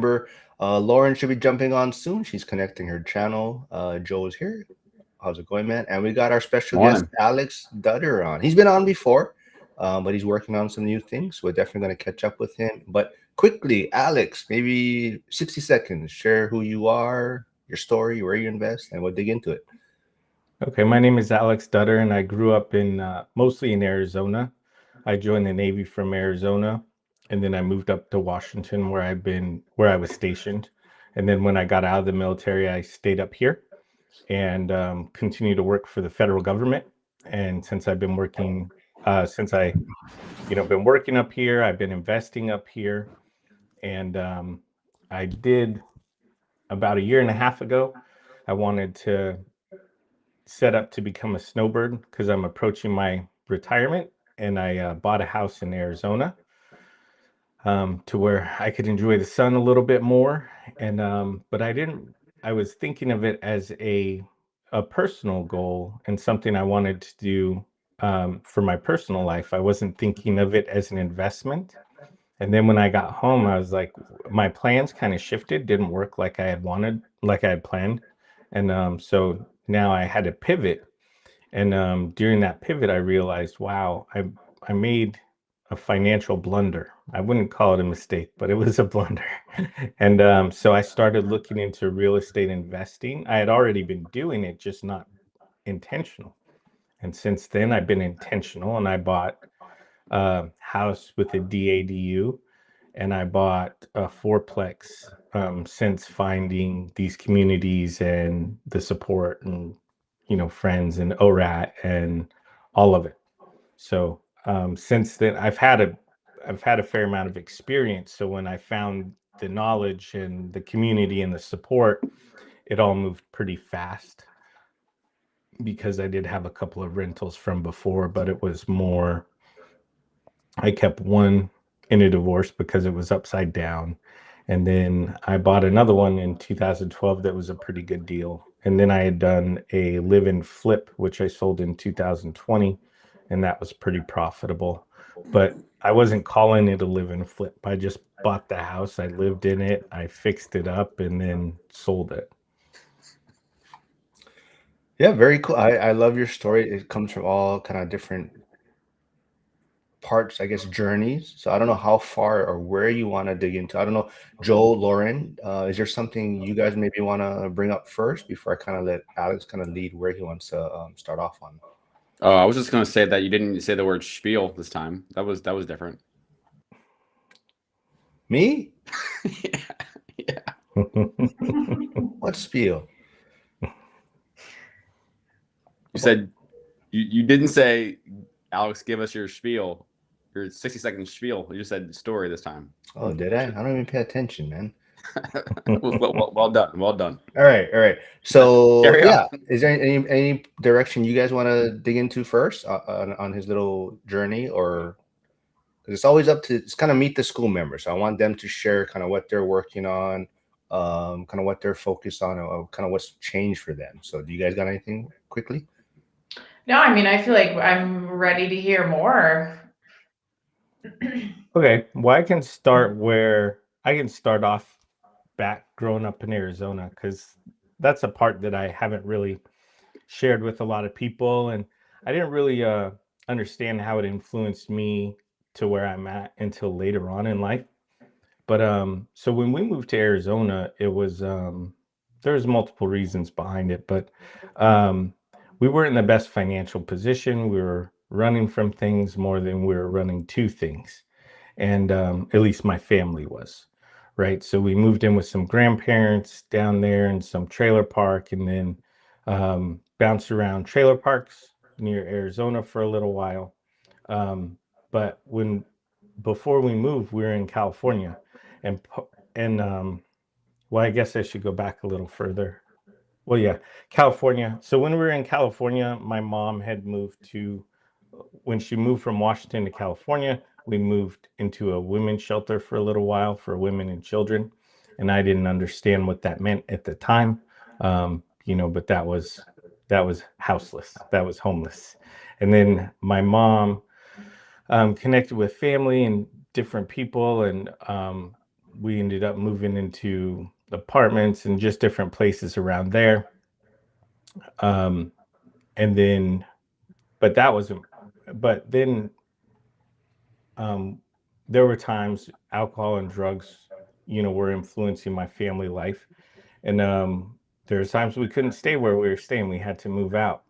remember, Lauren should be jumping on soon. She's connecting her channel. Joe is here. How's it going, man? And we got our special guest, Morning. Alex Dutter, on. He's been on before, but he's working on some new things. We're definitely going to catch up with him. But quickly, Alex, maybe 60 seconds. Share who you are, your story, where you invest, and we'll dig into it. Okay, my name is Alex Dutter, and I grew up in mostly in Arizona. I joined the Navy from Arizona, and then I moved up to Washington, where I was stationed. And then when I got out of the military, I stayed up here and continued to work for the federal government. And since I've been working, since I, been working up here, I've been investing up here, and I did about a year and a half ago. I wanted to set up to become a snowbird because I'm approaching my retirement, and I bought a house in Arizona to where I could enjoy the sun a little bit more. And but I didn't. I was thinking of it as a personal goal and something I wanted to do for my personal life. I wasn't thinking of it as an investment. And then when I got home, I was like, my plans kind of shifted, didn't work like I had wanted, like I had planned. And so now I had to pivot. And during that pivot, I realized, wow, I made a financial blunder. I wouldn't call it a mistake, but it was a blunder. And so I started looking into real estate investing. I had already been doing it, just not intentional. And since then, I've been intentional, and I bought a house with a DADU, and I bought a fourplex since finding these communities and the support and friends and ORAT and all of it. So since then, I've had a fair amount of experience. So when I found the knowledge and the community and the support, it all moved pretty fast because I did have a couple of rentals from before, but it was more. I kept one in a divorce because it was upside down. And then I bought another one in 2012 that was a pretty good deal. And then I had done a live and flip, which I sold in 2020, and that was pretty profitable. But I wasn't calling it a live and flip. I just bought the house, I lived in it, I fixed it up, and then sold it. Yeah, very cool. I love your story. It comes from all kind of different parts, I guess, journeys. So I don't know how far or where you want to dig into. I don't know, Joel, Lauren, is there something you guys maybe want to bring up first before I kind of let Alex kind of lead where he wants to start off on? Oh, I was just gonna say that you didn't say the word spiel this time. That was different. Me? Yeah, yeah. What spiel? You said you didn't say, Alex, give us your spiel, your 60-second spiel. You just said story this time. Oh, did I? I don't even pay attention, man. Well done. Well done. All right, all right. So Carry on. yeah, is there any direction you guys want to dig into first on his little journey, or because it's always up to it's kind of meet the school members. So I want them to share kind of what they're working on, kind of what they're focused on, or kind of what's changed for them. So do you guys got anything quickly? No, I mean, I feel like I'm ready to hear more. Okay, well, I can start off back growing up in Arizona because that's a part that I haven't really shared with a lot of people, and I didn't really understand how it influenced me to where I'm at until later on in life. But so when we moved to Arizona, it was there's multiple reasons behind it, but um, we weren't in the best financial position. We were running from things more than we were running to things, and at least my family was, right? So we moved in with some grandparents down there in some trailer park, and then bounced around trailer parks near Arizona for a little while. Um, but when before we moved, we were in California, and well, I guess I should go back a little further. Well, yeah, California. So when we were in California, my mom had moved to, when she moved from Washington to California, we moved into a women's shelter for a little while for women and children. And I didn't understand what that meant at the time. But that was houseless. That was homeless. And then my mom connected with family and different people, and we ended up moving into apartments and just different places around there. And then, but that wasn't, but then there were times alcohol and drugs, were influencing my family life. And there were times we couldn't stay where we were staying. We had to move out.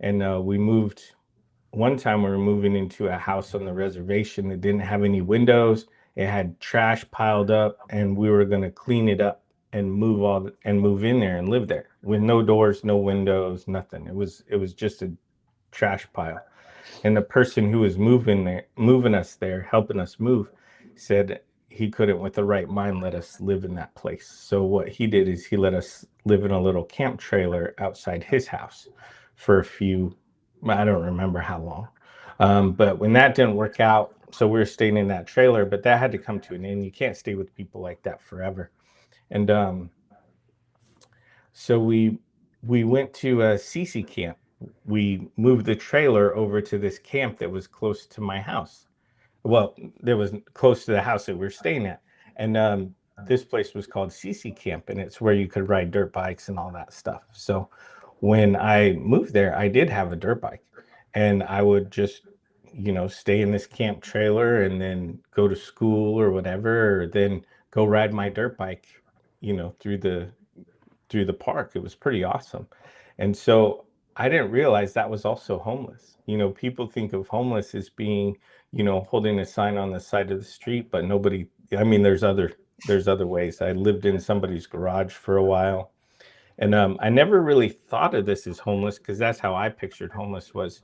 And we moved, one time we were moving into a house on the reservation that didn't have any windows. It had trash piled up, and we were going to clean it up and move in there and live there with no doors, no windows, nothing. It was just a trash pile. And the person who was moving us there, helping us move, said he couldn't with the right mind let us live in that place. So what he did is he let us live in a little camp trailer outside his house for I don't remember how long. But when that didn't work out, so we were staying in that trailer, but that had to come to an end. You can't stay with people like that forever. And so we went to a CC camp. We moved the trailer over to this camp that was close to my house. Well, that was close to the house that we were staying at. And this place was called CC Camp, and it's where you could ride dirt bikes and all that stuff. So when I moved there, I did have a dirt bike, and I would just, stay in this camp trailer and then go to school or whatever, or then go ride my dirt bike, through the park. It was pretty awesome. And so I didn't realize that was also homeless. People think of homeless as being, holding a sign on the side of the street, but nobody, I mean, there's other ways. I lived in somebody's garage for a while. And I never really thought of this as homeless, because that's how I pictured homeless was,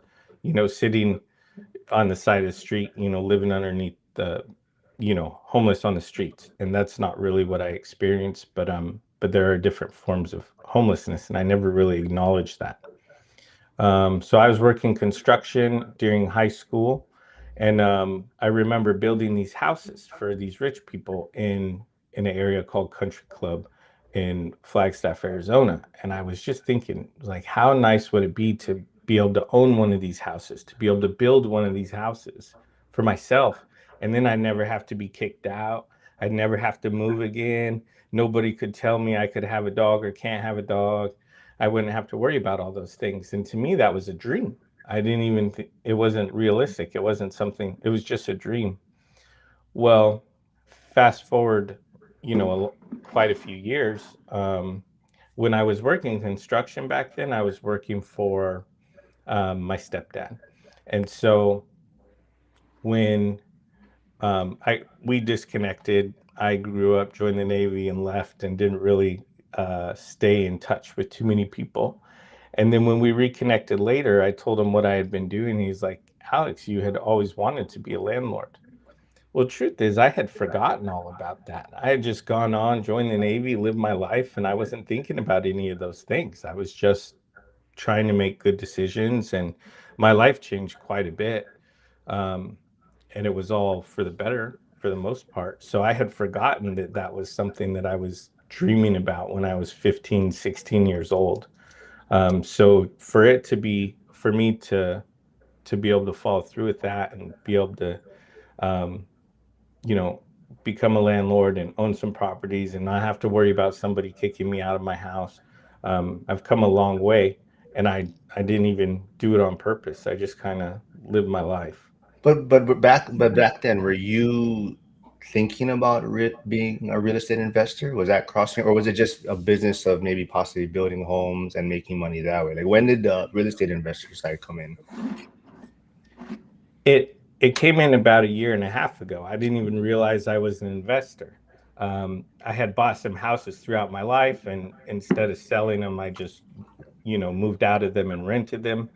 sitting on the side of the street, living underneath the, homeless on the streets. And that's not really what I experienced, but there are different forms of homelessness, and I never really acknowledged that. So I was working construction during high school, and I remember building these houses for these rich people in an area called Country Club in Flagstaff, Arizona. And I was just thinking, like, how nice would it be to be able to own one of these houses, to be able to build one of these houses for myself, and then I'd never have to be kicked out. I'd never have to move again. Nobody could tell me I could have a dog or can't have a dog. I wouldn't have to worry about all those things. And to me, that was a dream. I didn't even think it wasn't realistic. It wasn't something, it was just a dream. Well, fast forward, quite a few years. When I was working construction back then, I was working for my stepdad. And so when we disconnected, I grew up, joined the Navy, and left, and didn't really stay in touch with too many people. And then when we reconnected later, I told him what I had been doing. He's like, Alex, you had always wanted to be a landlord. Well, truth is, I had forgotten all about that. I had just gone on, joined the Navy, lived my life, and I wasn't thinking about any of those things. I was just trying to make good decisions, and my life changed quite a bit. And it was all for the better for the most part. So I had forgotten that that was something that I was dreaming about when I was 15, 16 years old. So for me to be able to follow through with that and be able to, become a landlord and own some properties and not have to worry about somebody kicking me out of my house. I've come a long way, and I didn't even do it on purpose. I just kind of lived my life. But back then, were you thinking about being a real estate investor? Was that crossing, or was it just a business of maybe possibly building homes and making money that way? Like, when did the real estate investor side come in? It came in about a year and a half ago. I didn't even realize I was an investor. I had bought some houses throughout my life, and instead of selling them, I just, moved out of them and rented them.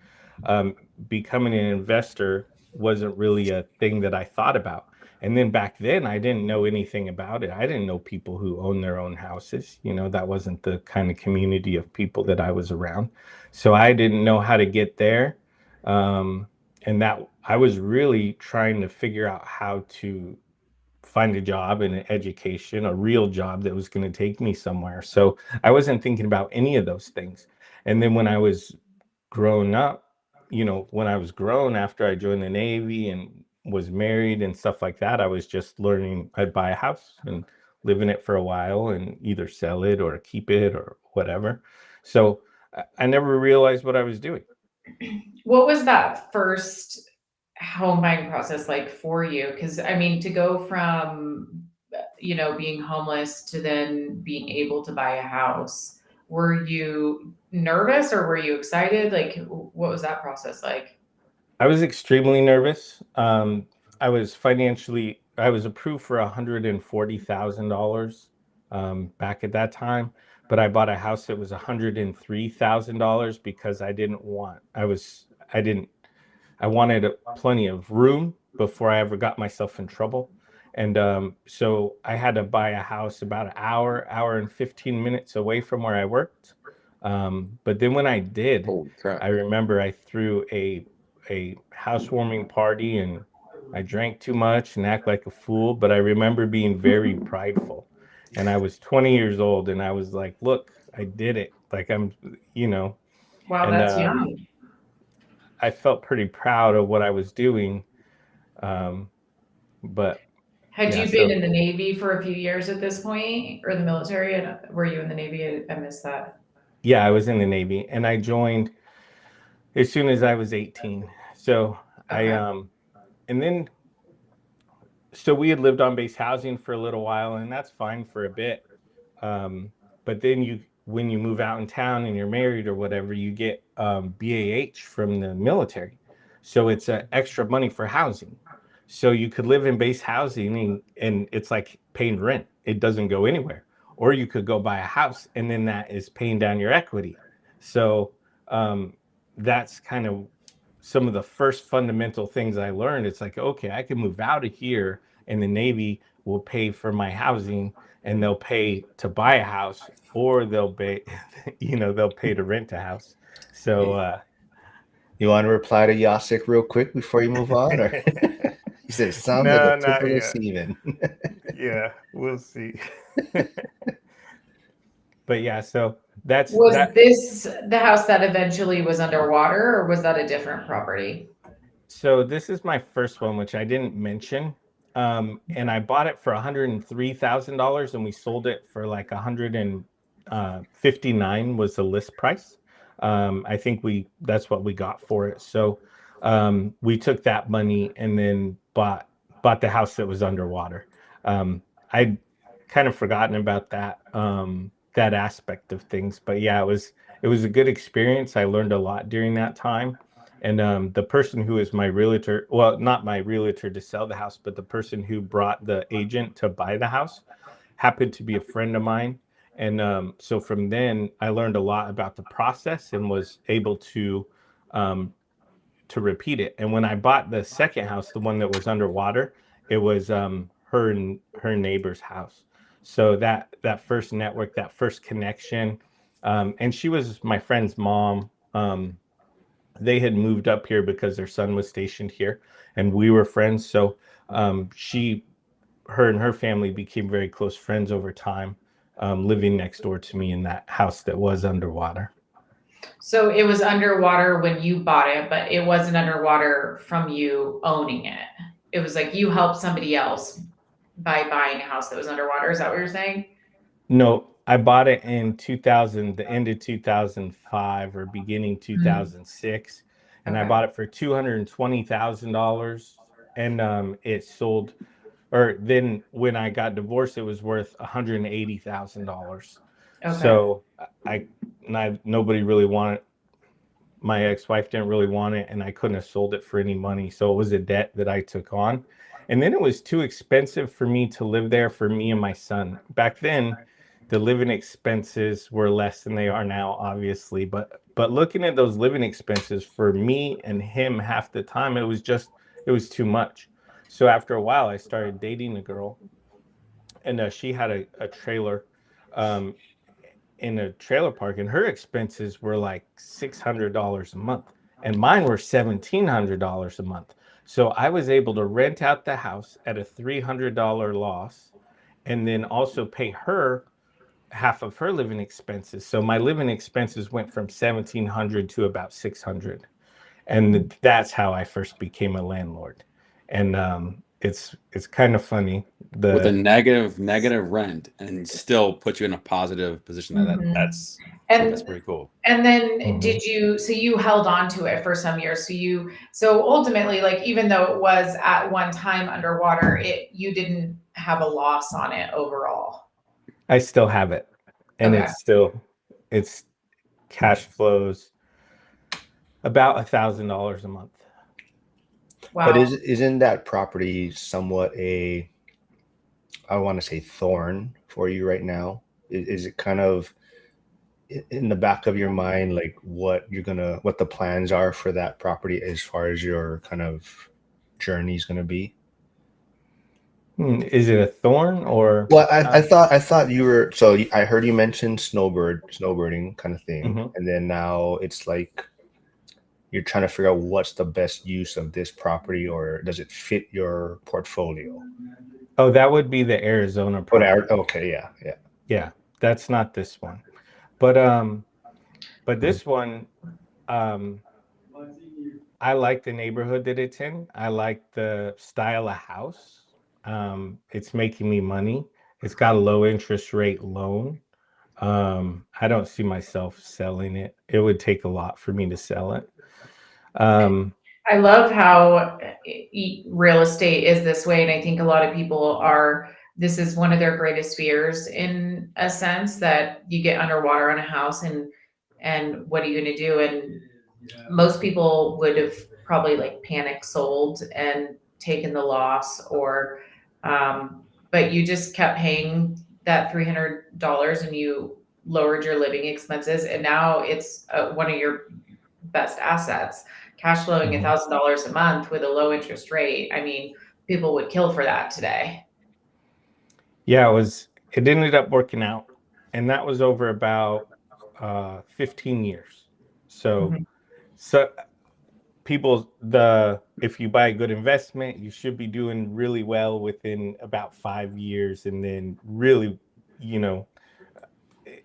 Becoming an investor wasn't really a thing that I thought about. And then back then, I didn't know anything about it. I didn't know people who own their own houses. That wasn't the kind of community of people that I was around. So I didn't know how to get there. And that I was really trying to figure out how to find a job and an education, a real job that was going to take me somewhere. So I wasn't thinking about any of those things. And then when I was growing up, when I was grown after I joined the Navy and was married and stuff like that, I was just learning. I'd buy a house and live in it for a while and either sell it or keep it or whatever. So I never realized what I was doing. What was that first home buying process like for you? Because I mean, to go from, being homeless to then being able to buy a house, were you nervous or were you excited? Like, what was that process like? I was extremely nervous. I was approved for $140,000 back at that time, but I bought a house that was $103,000 because I wanted plenty of room before I ever got myself in trouble. And so I had to buy a house about an hour and 15 minutes away from where I worked. But then when I did, Holy crap. I remember I threw a housewarming party and I drank too much and act like a fool. But I remember being very prideful. And I was 20 years old and I was like, look, I did it. Like Wow, and that's young. I felt pretty proud of what I was doing. But Had yeah, you been so- in the Navy for a few years at this point, or the military? Were you in the Navy? I missed that. Yeah, I was in the Navy and I joined as soon as I was 18. So Okay. and then so we had lived on base housing for a little while, and that's fine for a bit. But then when you move out in town and you're married or whatever, you get BAH from the military. So it's extra money for housing. So you could live in base housing and it's like paying rent. It doesn't go anywhere. Or you could go buy a house and then that is paying down your equity. So that's kind of some of the first fundamental things I learned. It's like, okay, I can move out of here and the Navy will pay for my housing and they'll pay to buy a house or they'll pay, they'll pay to rent a house. So You want to reply to Yasik real quick before you move on? Or he said, sounds No, like a not typical yet. Steven. yeah, we'll see. But yeah, so that's Was that. this the house that eventually was underwater, or was that a different property? So this is my first one, which I didn't mention. And I bought it for $103,000 and we sold it for like 159 was the list price. I think that's what we got for it. So we took that money and then bought the house that was underwater. I'd kind of forgotten about that that aspect of things, but yeah, it was a good experience. I learned a lot during that time. And the person who is my realtor, well, not my realtor to sell the house, but the person who brought the agent to buy the house happened to be a friend of mine. And so from then I learned a lot about the process and was able to repeat it. And when I bought the second house, the one that was underwater, it was her neighbor's house. So that first network, that first connection, and she was my friend's mom. They had moved up here because their son was stationed here and we were friends. So her and her family became very close friends over time, living next door to me in that house that was underwater. So it was underwater when you bought it, but it wasn't underwater from you owning it. It was like you helped somebody else by buying a house that was underwater. Is that what you're saying? No, I bought it in 2000, the end of 2005 or beginning 2006. And I Okay. bought it for $220,000 and it sold, or then when I got divorced, it was worth $180,000. Okay. So nobody really wanted, my ex-wife didn't really want it and I couldn't have sold it for any money. So it was a debt that I took on. And then it was too expensive for me to live there for me and my son. Back then, the living expenses were less than they are now, obviously. But looking at those living expenses for me and him half the time, it was too much. So after a while, I started dating a girl, and she had a trailer in a trailer park, and her expenses were like $600 a month, and mine were $1,700 a month. So I was able to rent out the house at a $300 loss, and then also pay her half of her living expenses. So my living expenses went from $1,700 to about $600, and that's how I first became a landlord. And it's kind of funny. With a negative rent and still put you in a positive position. Mhm. That's And pretty cool. and then Mhm. so you held on to it for some years. So ultimately, like, even though it was at one time underwater, you didn't have a loss on it overall. I still have it, and Okay. it's cash flows about $1,000 a month. But Wow. isn't that property somewhat I want to say thorn for you right now? Is it kind of in the back of your mind, like what the plans are for that property as far as your kind of journey is gonna be? Is it a thorn or? Well, I thought you were I heard you mention snowbirding kind of thing, Mhm. and then now it's like you're trying to figure out what's the best use of this property, or does it fit your portfolio? Oh, that would be the Arizona property. Okay, yeah, yeah. Yeah, that's not this one. But this one, um I like the neighborhood that it's in. I like the style of house. It's making me money. It's got a low interest rate loan. I don't see myself selling it. It would take a lot for me to sell it. Um, I love how real estate is this way. And I think a lot of people this is one of their greatest fears, in a sense, that you get underwater on a house, and what are you going to do? And most people would have probably like panic sold and taken the loss, but you just kept paying that $300 and you lowered your living expenses. And now it's one of your best assets, cash flowing Mhm. $1,000 a month with a low interest rate. I mean, people would kill for that today. Yeah, it ended up working out, and that was over about 15 years. So Mhm. so if you buy a good investment, you should be doing really well within about 5 years, and then really, you know,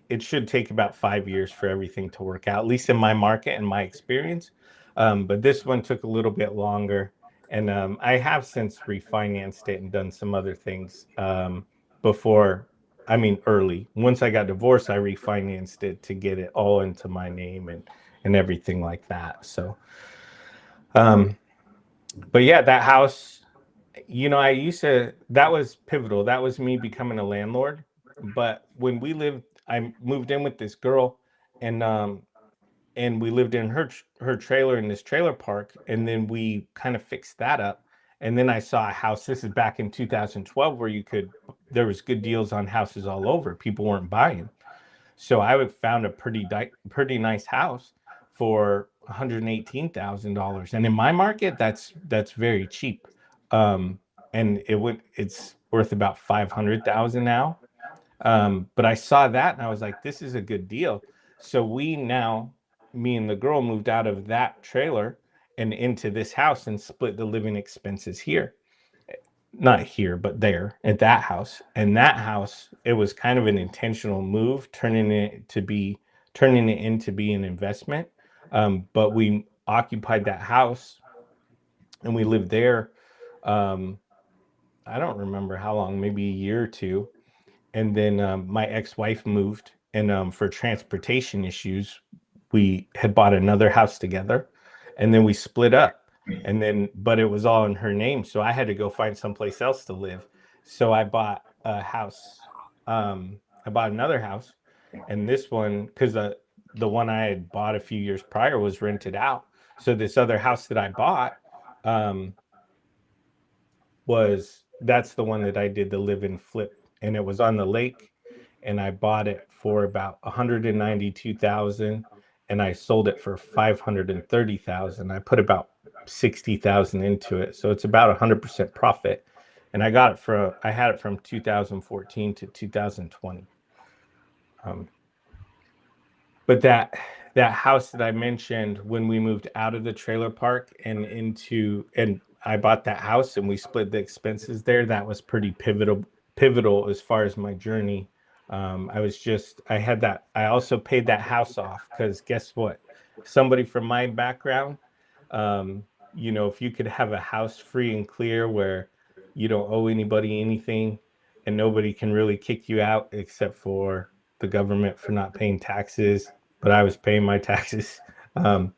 it should take about 5 years for everything to work out, at least in my market and my experience. But this one took a little bit longer, and I have since refinanced it and done some other things before. I mean, early. Once I got divorced, I refinanced it to get it all into my name and everything like that. So, um, but yeah, that house, that was pivotal. That was me becoming a landlord. But when I moved in with this girl, and we lived in her trailer in this trailer park, and then we kind of fixed that up. And then I saw a house. This is back in 2012, where there was good deals on houses all over. People weren't buying. So I found a pretty nice house for $118,000, and in my market, that's very cheap. Um, and it's worth about 500,000 now. But I saw that and I was like, this is a good deal. So me and the girl moved out of that trailer and into this house and split the living expenses here. Not here, but there at that house. And that house, it was kind of an intentional move, turning it into be an investment. But we occupied that house and we lived there. Um, I don't remember how long, maybe a year or two. And then my ex-wife moved, and for transportation issues, we had bought another house together, and then we split up. And then, but it was all in her name, so I had to go find someplace else to live. So I bought a house. I bought another house, and this one, because the one I had bought a few years prior was rented out. So this other house that I bought, um, that's the one that I did the live and flip, and it was on the lake, and I bought it for about 192,000, and I sold it for 530,000. I put about 60,000 into it, so it's about 100% profit. And I had it from 2014 to 2020. Um, but that house that I mentioned, when we moved out of the trailer park and I bought that house and we split the expenses there, that was pretty pivotal as far as my journey. I also paid that house off, because guess what? Somebody from my background, if you could have a house free and clear where you don't owe anybody anything, and nobody can really kick you out except for the government for not paying taxes. But I was paying my taxes. Um,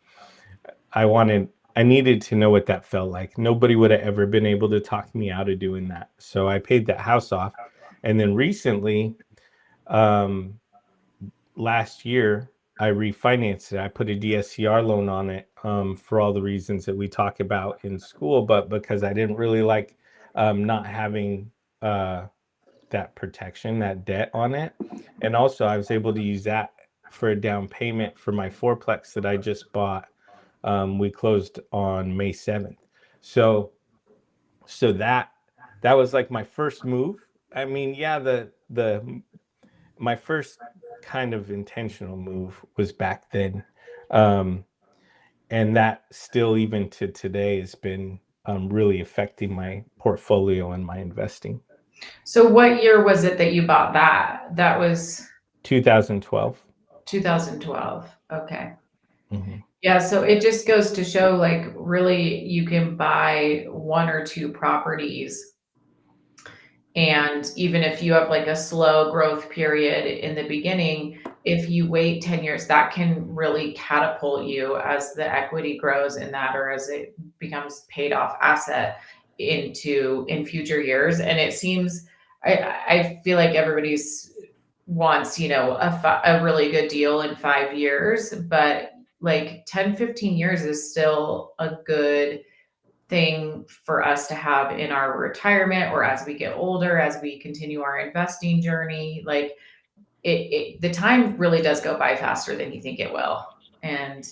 I needed to know what that felt like. Nobody would have ever been able to talk me out of doing that. So I paid that house off. And then recently, um, last year, I refinanced it. I put a DSCR loan on it for all the reasons that we talk about in school, but because I didn't really like not having that protection, that debt on it. And also, I was able to use that for a down payment for my fourplex that I just bought. We closed on May 7th. So that was like my first move. I mean, yeah, the my first kind of intentional move was back then. And that still even to today has been really affecting my portfolio and my investing. So what year was it that you bought that? That was 2012. 2012. Okay. Mm-hmm. Yeah, so it just goes to show, like, really you can buy one or two properties, and even if you have like a slow growth period in the beginning, if you wait 10 years, that can really catapult you as the equity grows in that, or as it becomes paid off asset in future years. And it seems, I feel like everybody's wants, a really good deal in 5 years, but like 10, 15 years is still a good thing for us to have in our retirement, or as we get older, as we continue our investing journey. Like the time really does go by faster than you think it will. And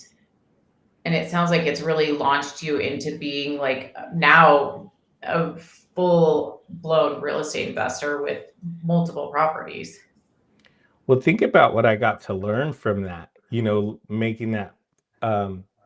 it sounds like it's really launched you into being like now a full blown real estate investor with multiple properties. Well, think about what I got to learn from that, making that,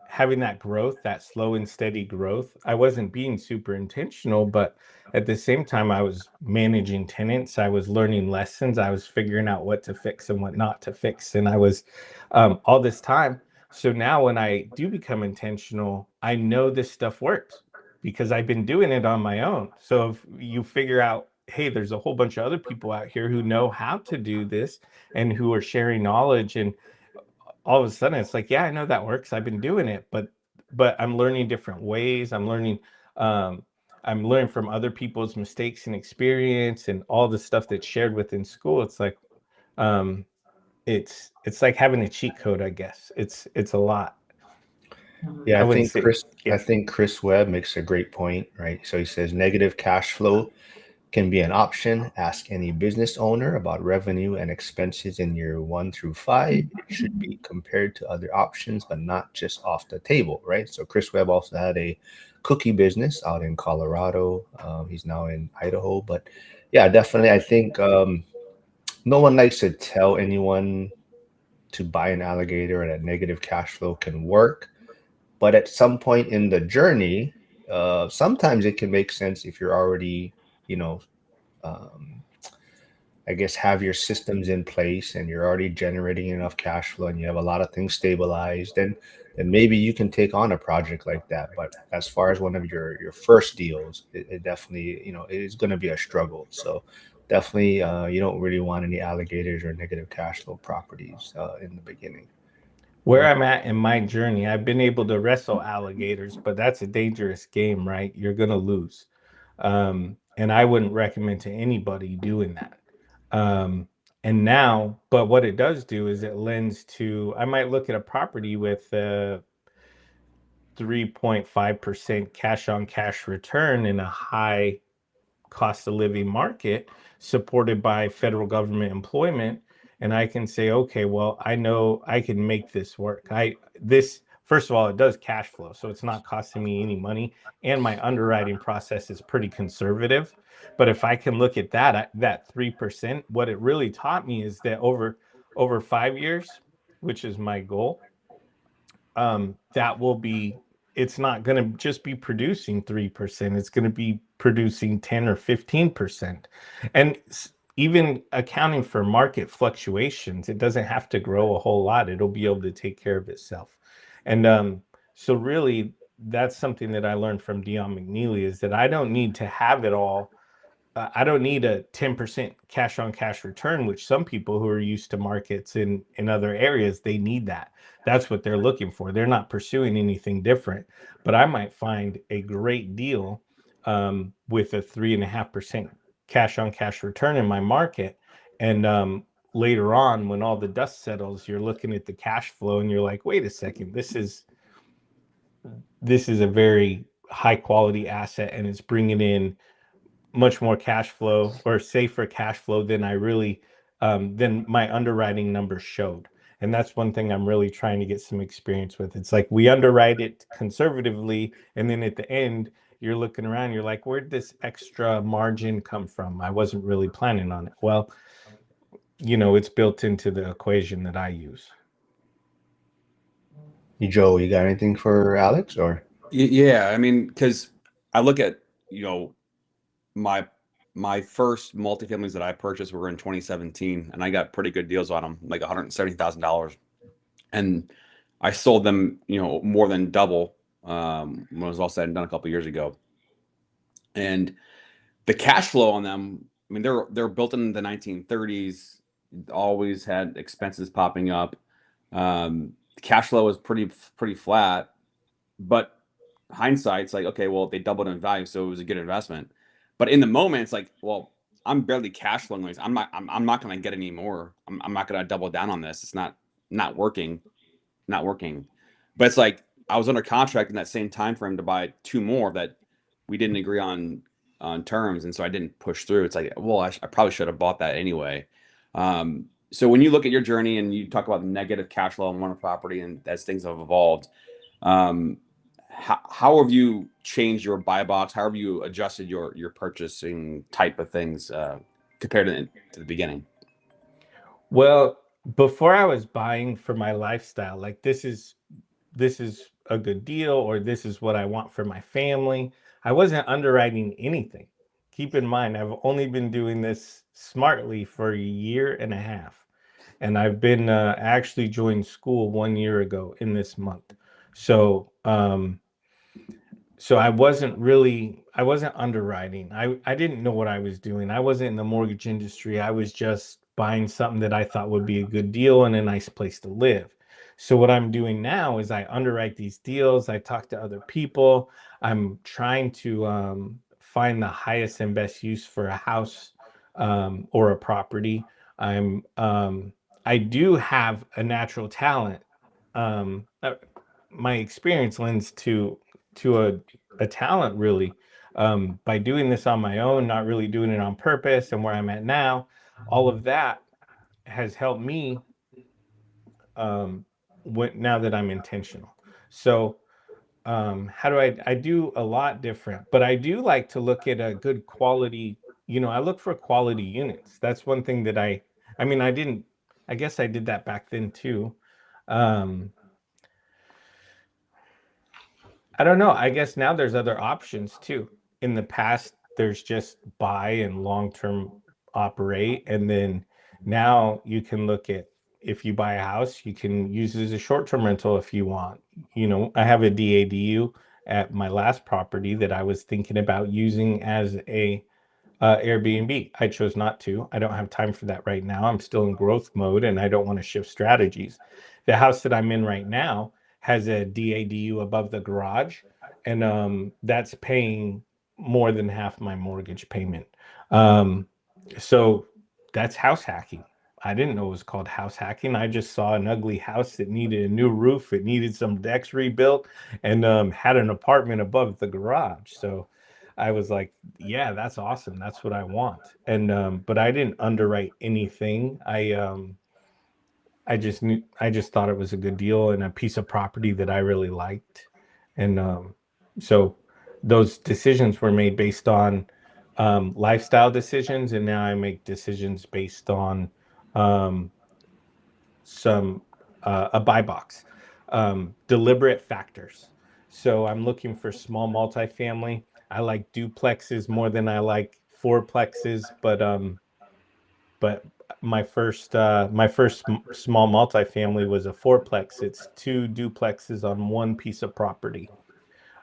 having that growth, that slow and steady growth. I wasn't being super intentional, but at the same time, I was managing tenants. I was learning lessons. I was figuring out what to fix and what not to fix. And I was all this time. So now when I do become intentional, I know this stuff works because I've been doing it on my own. So if you figure out, hey, there's a whole bunch of other people out here who know how to do this and who are sharing knowledge, and all of a sudden it's like, yeah, I know that works, I've been doing it, but I'm learning different ways. I'm learning from other people's mistakes and experience and all the stuff that's shared within school. It's like it's like having a cheat code, I guess. It's a lot. Yeah, I wouldn't say, I think Chris Webb makes a great point, right? So he says negative cash flow can be an option. Ask any business owner about revenue and expenses in year 1 through 5. It should be compared to other options, but not just off the table, right? So Chris Webb also had a cookie business out in Colorado. He's now in Idaho, but yeah, definitely. I think no one likes to tell anyone to buy an alligator and that negative cash flow can work. But at some point in the journey, sometimes it can make sense if you're already, I guess, have your systems in place and you're already generating enough cash flow and you have a lot of things stabilized, then maybe you can take on a project like that. But as far as one of your first deals, it definitely, it is going to be a struggle. So definitely, you don't really want any alligators or negative cash flow properties in the beginning. where I'm at in my journey, I've been able to wrestle alligators, but that's a dangerous game, right? You're going to lose. And I wouldn't recommend to anybody doing that. And now, but what it does do is it lends to, I might look at a property with 3.5% cash on cash return in a high cost of living market supported by federal government employment, and I can say, okay, well, I know I can make this work. First of all, it does cash flow, so it's not costing me any money, and my underwriting process is pretty conservative. But if I can look at that 3%, what it really taught me is that over 5 years, which is my goal, that will be, it's not going to just be producing 3%. It's going to be producing 10 or 15%. And even accounting for market fluctuations, it doesn't have to grow a whole lot. It'll be able to take care of itself. And so really that's something that I learned from Dion McNeely, is that I don't need to have it all. I don't need a 10% cash on cash return, which some people who are used to markets in other areas, they need that. That's what they're looking for. They're not pursuing anything different. But I might find a great deal with a 3.5% cash on cash return in my market. And later on, when all the dust settles, you're looking at the cash flow and you're like, wait a second, this is a very high quality asset, and it's bringing in much more cash flow, or safer cash flow, than I really than my underwriting numbers showed. And that's one thing I'm really trying to get some experience with. It's like we underwrite it conservatively, and then at the end you're looking around, you're like, where'd this extra margin come from? I wasn't really planning on it. Well, it's built into the equation that I use. Joe, you got anything for Alex, or? Yeah, I mean, because I look at my first multifamilies that I purchased were in 2017, and I got pretty good deals on them, like $170,000, and I sold them, more than double when it was all said and done a couple years ago. And the cash flow on them, I mean, they're built in the 1930s, always had expenses popping up. The cash flow was pretty flat, but hindsight's like, okay, well, they doubled in value, so it was a good investment. But in the moment, it's like, well, I'm barely cash flowing this. I'm not going to get any more. I'm not going to double down on this. It's not working. But it's like I was under contract in that same time frame to buy 2 more that we didn't agree on terms, and so I didn't push through. It's like, well, I probably should have bought that anyway. So when you look at your journey and you talk about negative cash flow on one property, and as things have evolved, how have you changed your buy box? How have you adjusted your purchasing type of things compared to the beginning? Well, before I was buying for my lifestyle, like this is a good deal, or this is what I want for my family, I wasn't underwriting anything. Keep in mind, I've only been doing this smartly for 1.5 years. And I've been actually joined school 1 year ago in this month. So I wasn't underwriting. I didn't know what I was doing. I wasn't in the mortgage industry. I was just buying something that I thought would be a good deal and a nice place to live. So what I'm doing now is I underwrite these deals. I talk to other people. I'm trying to find the highest and best use for a house or a property. I do have a natural talent. My experience lends to a talent, really. By doing this on my own, not really doing it on purpose, and where I'm at now, all of that has helped me now that I'm intentional. So how do I do a lot different, but I do like to look at a good quality. I look for quality units. That's one thing that I guess I did that back then too. I don't know. I guess now there's other options too. In the past, there's just buy and long-term operate. And then now you can look at, if you buy a house, you can use it as a short-term rental if you want. I have a DADU at my last property that I was thinking about using as a Airbnb. I chose not to. I don't have time for that right now. I'm still in growth mode and I don't want to shift strategies. The house that I'm in right now has a DADU above the garage, and that's paying more than half my mortgage payment. So that's house hacking. I didn't know it was called house hacking. I just saw an ugly house that needed a new roof. It needed some decks rebuilt, and had an apartment above the garage. So I was like, yeah, that's awesome. That's what I want. And but I didn't underwrite anything. I just thought it was a good deal and a piece of property that I really liked. And so those decisions were made based on lifestyle decisions, and now I make decisions based on some a buy box, deliberate factors. So I'm looking for small multifamily. I like duplexes more than I like fourplexes, but my first small multifamily was a fourplex. It's 2 duplexes on one piece of property.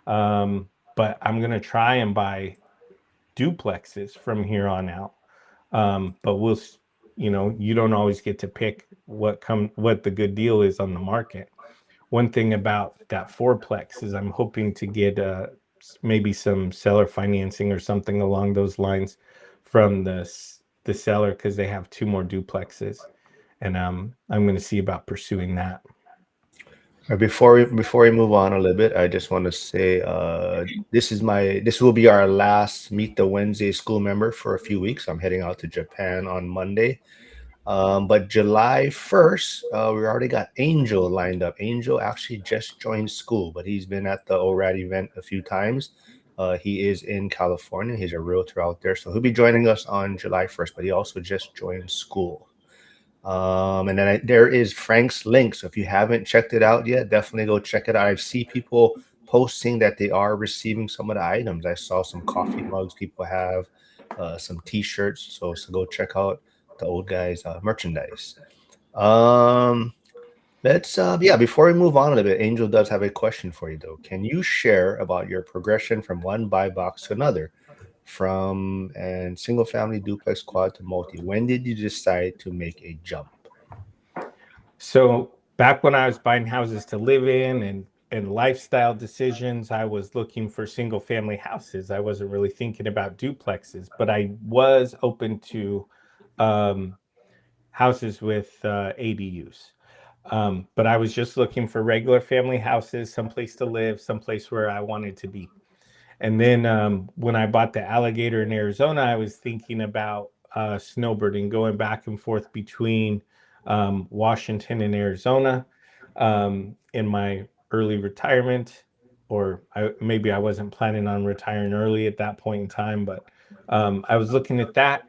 But I'm going to try and buy duplexes from here on out. But you don't always get to pick what the good deal is on the market. One thing about that fourplex is I'm hoping to get maybe some seller financing or something along those lines from the seller, because they have 2 more duplexes, and I'm going to see about pursuing that. Before we move on a little bit, I just want to say this will be our last Meet the Wednesday school member for a few weeks. I'm heading out to Japan on Monday. But July 1st, we already got Angel lined up. Angel actually just joined school, but he's been at the ORAD event a few times. He is in California. He's a realtor out there. So he'll be joining us on July 1st, but he also just joined school. And then there is Frank's link. So if you haven't checked it out yet, definitely go check it out. I see people posting that they are receiving some of the items. I saw some coffee mugs people have, some t-shirts. So go check out the old guys merchandise. Before we move on a little bit, Angel does have a question for you though. Can you share about your progression from one buy box to another, from and single family, duplex, quad to multi? When did you decide to make a jump? So back when I was buying houses to live in and lifestyle decisions, I was looking for single family houses. I wasn't really thinking about duplexes, but I was open to houses with ADUs. But I was just looking for regular family houses, someplace to live, someplace where I wanted to be. And then when I bought the Alligator in Arizona, I was thinking about snowbirding, going back and forth between Washington and Arizona in my early retirement, or maybe I wasn't planning on retiring early at that point in time, but I was looking at that,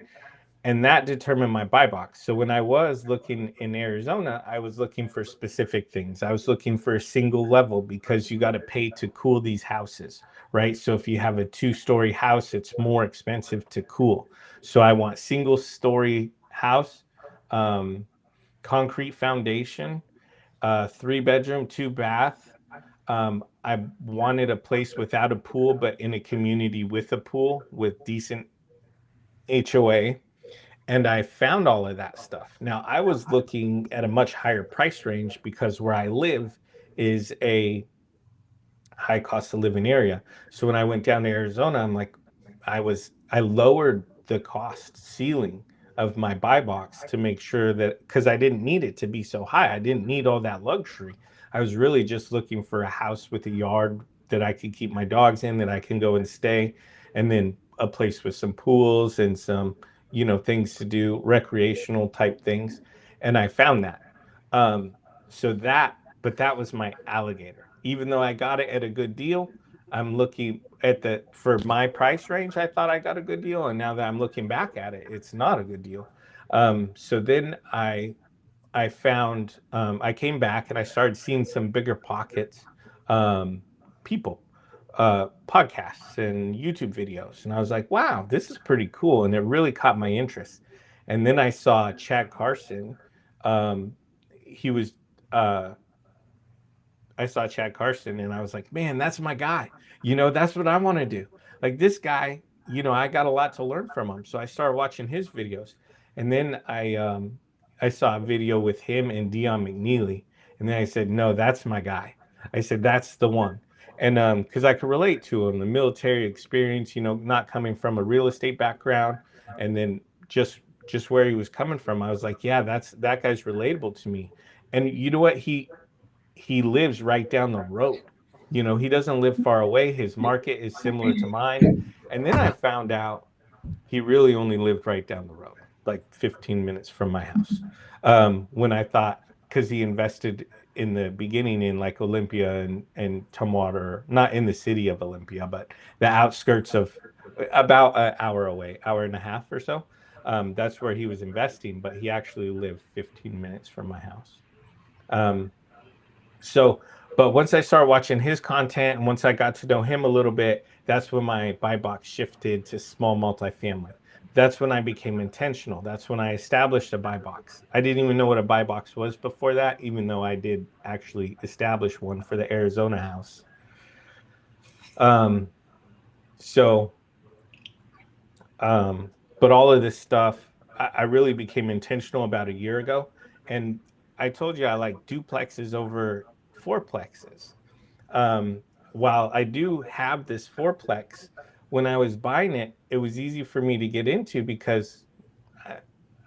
and that determined my buy box. So when I was looking in Arizona, I was looking for specific things. I was looking for a single level, because you got to pay to cool these houses, right? So if you have a 2-story house, it's more expensive to cool. So I want single story house, concrete foundation, 3-bedroom, 2-bath. I wanted a place without a pool, but in a community with a pool with decent HOA. And I found all of that stuff. Now, I was looking at a much higher price range because where I live is a high cost of living area. So when I went down to Arizona, I'm like, I lowered the cost ceiling of my buy box to make sure that, because I didn't need it to be so high. I didn't need all that luxury. I was really just looking for a house with a yard that I could keep my dogs in, that I can go and stay, and then a place with some pools and some things to do, recreational type things. And I found that. But that was my Alligator. Even though I got it at a good deal, I'm looking at for my price range, I thought I got a good deal. And now that I'm looking back at it, it's not a good deal. So then I found, I came back and I started seeing some bigger pockets, people, podcasts and YouTube videos. And I was like, wow, this is pretty cool. And it really caught my interest. And then I saw Chad Carson. He was, I saw Chad Carson and I was like, man, that's my guy. That's what I want to do. Like this guy, I got a lot to learn from him. So I started watching his videos. And then I saw a video with him and Dion McNeely. And then I said, no, that's my guy. I said, that's the one. And because I could relate to him, the military experience, not coming from a real estate background, and then just where he was coming from, I was like, yeah, that guy's relatable to me. And you know what? He lives right down the road. He doesn't live far away. His market is similar to mine. And then I found out he really only lived right down the road, like 15 minutes from my house. When I thought, because he invested in the beginning in like Olympia and Tumwater, not in the city of Olympia, but the outskirts of, about an hour away, hour and a half or so. That's where he was investing, but he actually lived 15 minutes from my house. But once I started watching his content and once I got to know him a little bit, that's when my buy box shifted to small multifamily. That's when I became intentional. That's when I established a buy box. I didn't even know what a buy box was before that, even though I did actually establish one for the Arizona house. So, but all of this stuff, I really became intentional about a year ago. And I told you I like duplexes over fourplexes. Um, while I do have this fourplex, when I was buying it, it was easy for me to get into because I,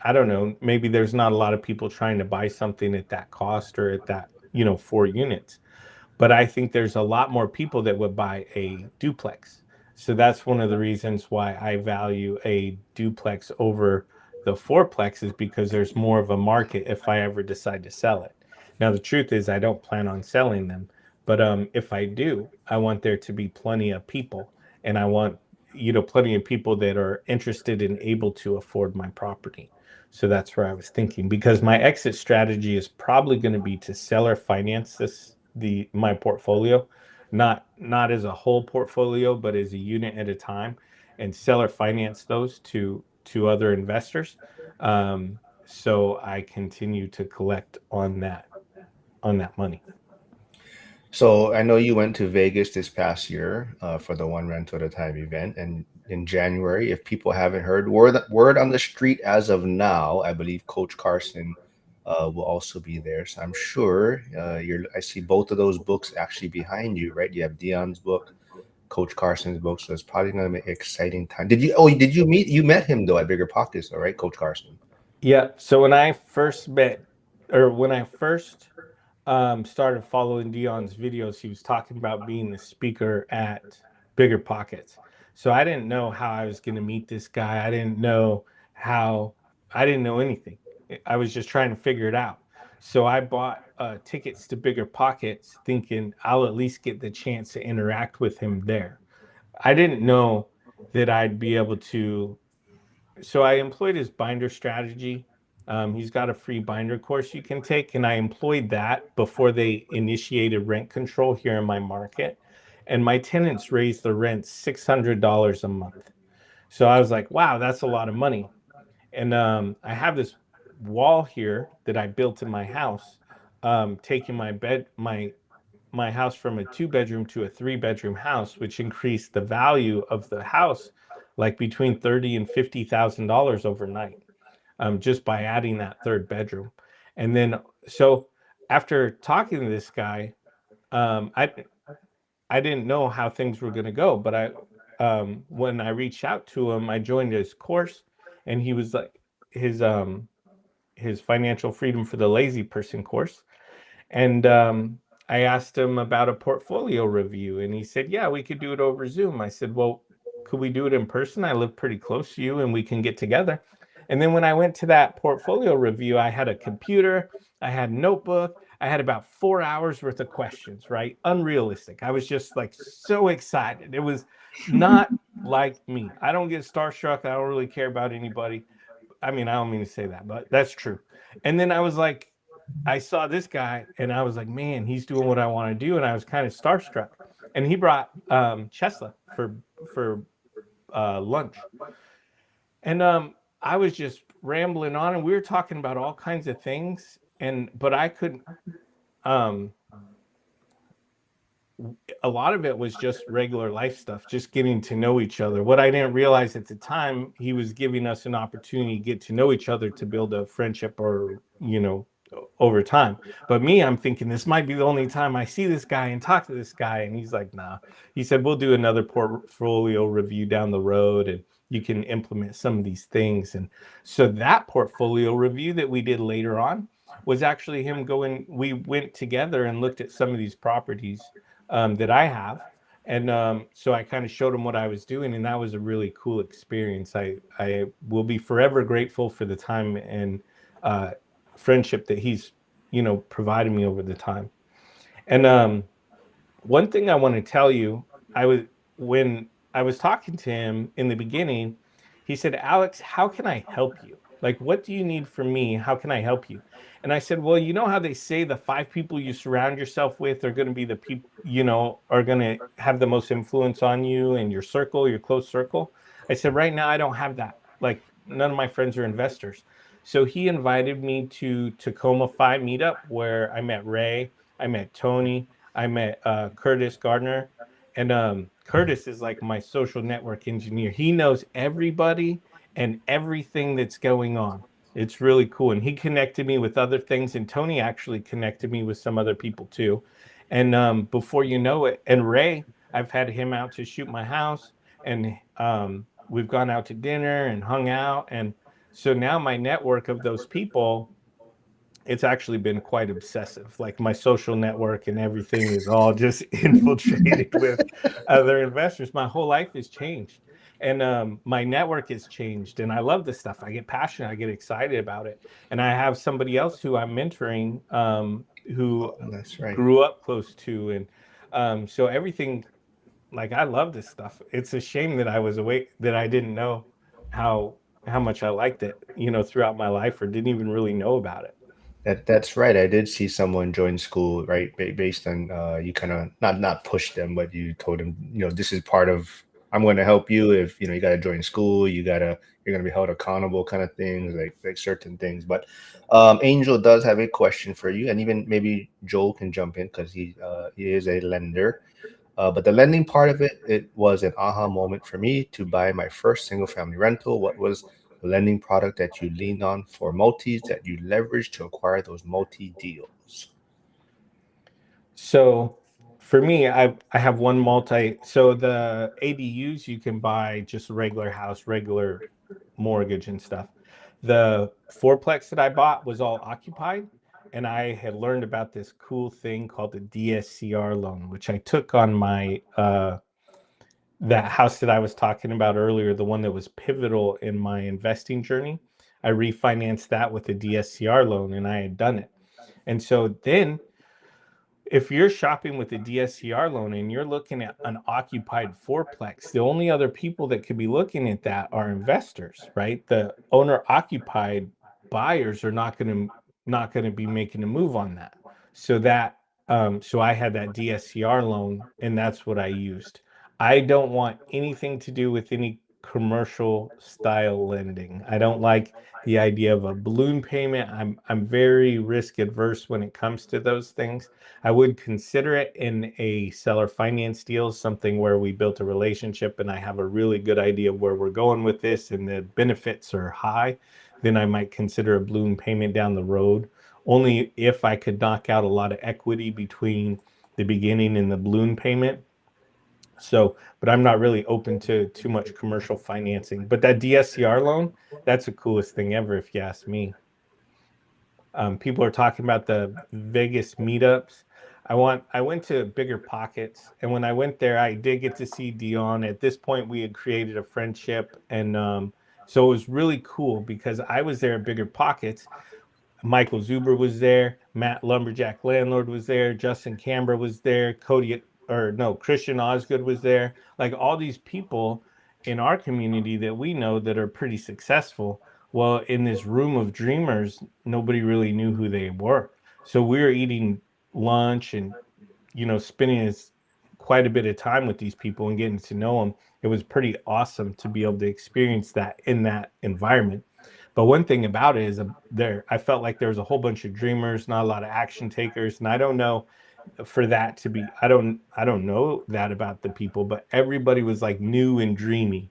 I don't know, maybe there's not a lot of people trying to buy something at that cost or at that, 4 units. But I think there's a lot more people that would buy a duplex. So that's one of the reasons why I value a duplex over the fourplex, is because there's more of a market if I ever decide to sell it. Now, the truth is, I don't plan on selling them, but if I do, I want there to be plenty of people, and I want plenty of people that are interested and able to afford my property. So that's where I was thinking, because my exit strategy is probably going to be to sell or finance my portfolio, not as a whole portfolio, but as a unit at a time, and sell or finance those to other investors. So I continue to collect on that money. So I know you went to Vegas this past year for the One Rental at a Time event, and in January, if people haven't heard, word on the street as of now, I believe Coach Carson will also be there. So I'm sure I see both of those books actually behind you, right? You have Dion's book, Coach Carson's book, so it's probably going to be an exciting time. You met him though at Bigger Pockets, all right, Coach Carson? Yeah. So when I first started following Dion's videos, he was talking about being the speaker at Bigger Pockets. So I didn't know how I was going to meet this guy. I didn't know anything. I was just trying to figure it out. So I bought tickets to Bigger Pockets thinking I'll at least get the chance to interact with him there. I didn't know that I'd be able to. So I employed his binder strategy. He's got a free binder course you can take, and I employed that before they initiated rent control here in my market. And my tenants raised the rent $600 a month. So I was like, wow, that's a lot of money. And I have this wall here that I built in my house, taking my house from a 2-bedroom to a 3-bedroom house, which increased the value of the house like between $30,000 and $50,000 overnight, just by adding that third bedroom. And then, so after talking to this guy, I didn't know how things were going to go, but when I reached out to him, I joined his course, and he was like his financial freedom for the lazy person course. And I asked him about a portfolio review, and he said, yeah, we could do it over Zoom. I said, well, could we do it in person? I live pretty close to you and we can get together. And then when I went to that portfolio review, I had a computer, I had a notebook, I had about 4 hours worth of questions, right? Unrealistic. I was just like so excited. It was not like me. I don't get starstruck. I don't really care about anybody. I mean, I don't mean to say that, but that's true. And then I was like, I saw this guy and I was like, man, he's doing what I want to do. And I was kind of starstruck. And he brought Chesla for lunch. And I was just rambling on, and we were talking about all kinds of things. But I couldn't. A lot of it was just regular life stuff, just getting to know each other. What I didn't realize at the time, he was giving us an opportunity to get to know each other, to build a friendship, or over time. But me, I'm thinking this might be the only time I see this guy and talk to this guy. And he's like, nah. He said, we'll do another portfolio review down the road, and you can implement some of these things. And so that portfolio review that we did later on was actually him going. We went together and looked at some of these properties that I have. And so I kind of showed him what I was doing, and that was a really cool experience. I will be forever grateful for the time and friendship that he's provided me over the time. And one thing I want to tell you, when I was talking to him in the beginning, he said, Alex, how can I help you? Like, what do you need from me? How can I help you? And I said, well, you know how they say the 5 people you surround yourself with are going to be the people, are going to have the most influence on you in your circle, your close circle. I said, right now, I don't have that. Like, none of my friends are investors. So he invited me to Tacoma Fi meetup, where I met Ray, I met Tony, I met Curtis Gardner, And Curtis is like my social network engineer. He knows everybody and everything that's going on. It's really cool. And he connected me with other things. And Tony actually connected me with some other people too. And before you know it, and Ray, I've had him out to shoot my house. And we've gone out to dinner and hung out. And so now my network of those people, it's actually been quite obsessive. Like my social network and everything is all just infiltrated with other investors. My whole life has changed, and my network has changed. And I love this stuff. I get passionate. I get excited about it. And I have somebody else who I'm mentoring, who That's right. grew up close to, and so everything. Like I love this stuff. It's a shame that I was awake, that I didn't know how how much I liked it, throughout my life, or didn't even really know about it. That's right. I did see someone join school, right? Based on you kind of not push them, but you told them, this is part of. I'm going to help you if you got to join school. You're going to be held accountable, kind of things like certain things. But Angel does have a question for you, and even maybe Joel can jump in because he is a lender. But the lending part of it was an aha moment for me to buy my first single family rental. What was the lending product that you leaned on for multis that you leveraged to acquire those multi deals? So for me, I have one multi. So the ADUs, you can buy just a regular house, regular mortgage and stuff. The fourplex that I bought was all occupied, and I had learned about this cool thing called the DSCR loan, which I took on my that house that I was talking about earlier, the one that was pivotal in my investing journey. I refinanced that with a DSCR loan, and I had done it. And so then, if you're shopping with a DSCR loan and you're looking at an occupied fourplex, the only other people that could be looking at that are investors, right? The owner occupied buyers are not going to be making a move on that. So I had that DSCR loan, and that's what I used. I don't want anything to do with any commercial style lending. I don't like the idea of a balloon payment. I'm very risk adverse when it comes to those things. I would consider it in a seller finance deal, something where we built a relationship and I have a really good idea of where we're going with this and the benefits are high. Then I might consider a balloon payment down the road, only if I could knock out a lot of equity between the beginning and the balloon payment. So, but I'm not really open to too much commercial financing. But that DSCR loan, that's the coolest thing ever, if you ask me. People are talking about the Vegas meetups. I went to Bigger Pockets, and when I went there, I did get to see Dion. At this point, we had created a friendship, and so it was really cool because I was there at Bigger Pockets. Michael Zuber was there, Matt Lumberjack Landlord was there, Justin Canberra was there, Christian Osgood was there. Like all these people in our community that we know that are pretty successful. Well, in this room of dreamers, nobody really knew who they were. So we were eating lunch and spending quite a bit of time with these people and getting to know them. It was pretty awesome to be able to experience that in that environment. But one thing about it is I felt like there was a whole bunch of dreamers, not a lot of action takers, and I don't know for that to be. I don't know that about the people, but everybody was like new and dreamy,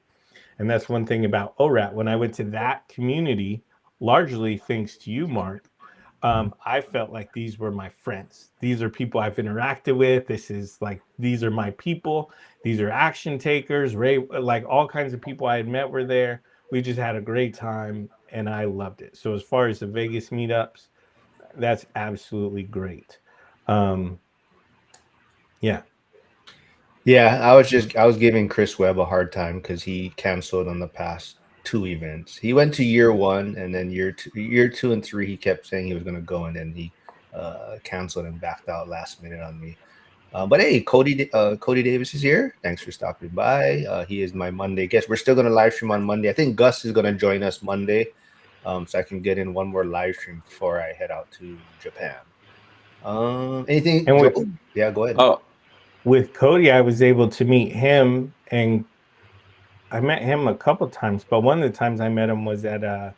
and that's one thing about ORAT. When I went to that community, largely thanks to you, Mark, I felt like these were my friends. These are people I've interacted with. These are my people. These are action takers. Ray, like all kinds of people I had met were there. We just had a great time and I loved it. So as far as the Vegas meetups, that's absolutely great. Um, yeah. Yeah, I was giving Chris Webb a hard time because he canceled on the past two events. He went to year one, and then year two and three, he kept saying he was going to go, and then he canceled and backed out last minute on me. But hey, Cody Davis is here. Thanks for stopping by. He is my Monday guest. We're still going to live stream on Monday. I think Gus is going to join us Monday, so I can get in one more live stream before I head out to Japan. Anything? And Joel? Yeah, go ahead. Oh, with Cody, I was able to meet him, and I met him a couple times, but one of the times I met him was at a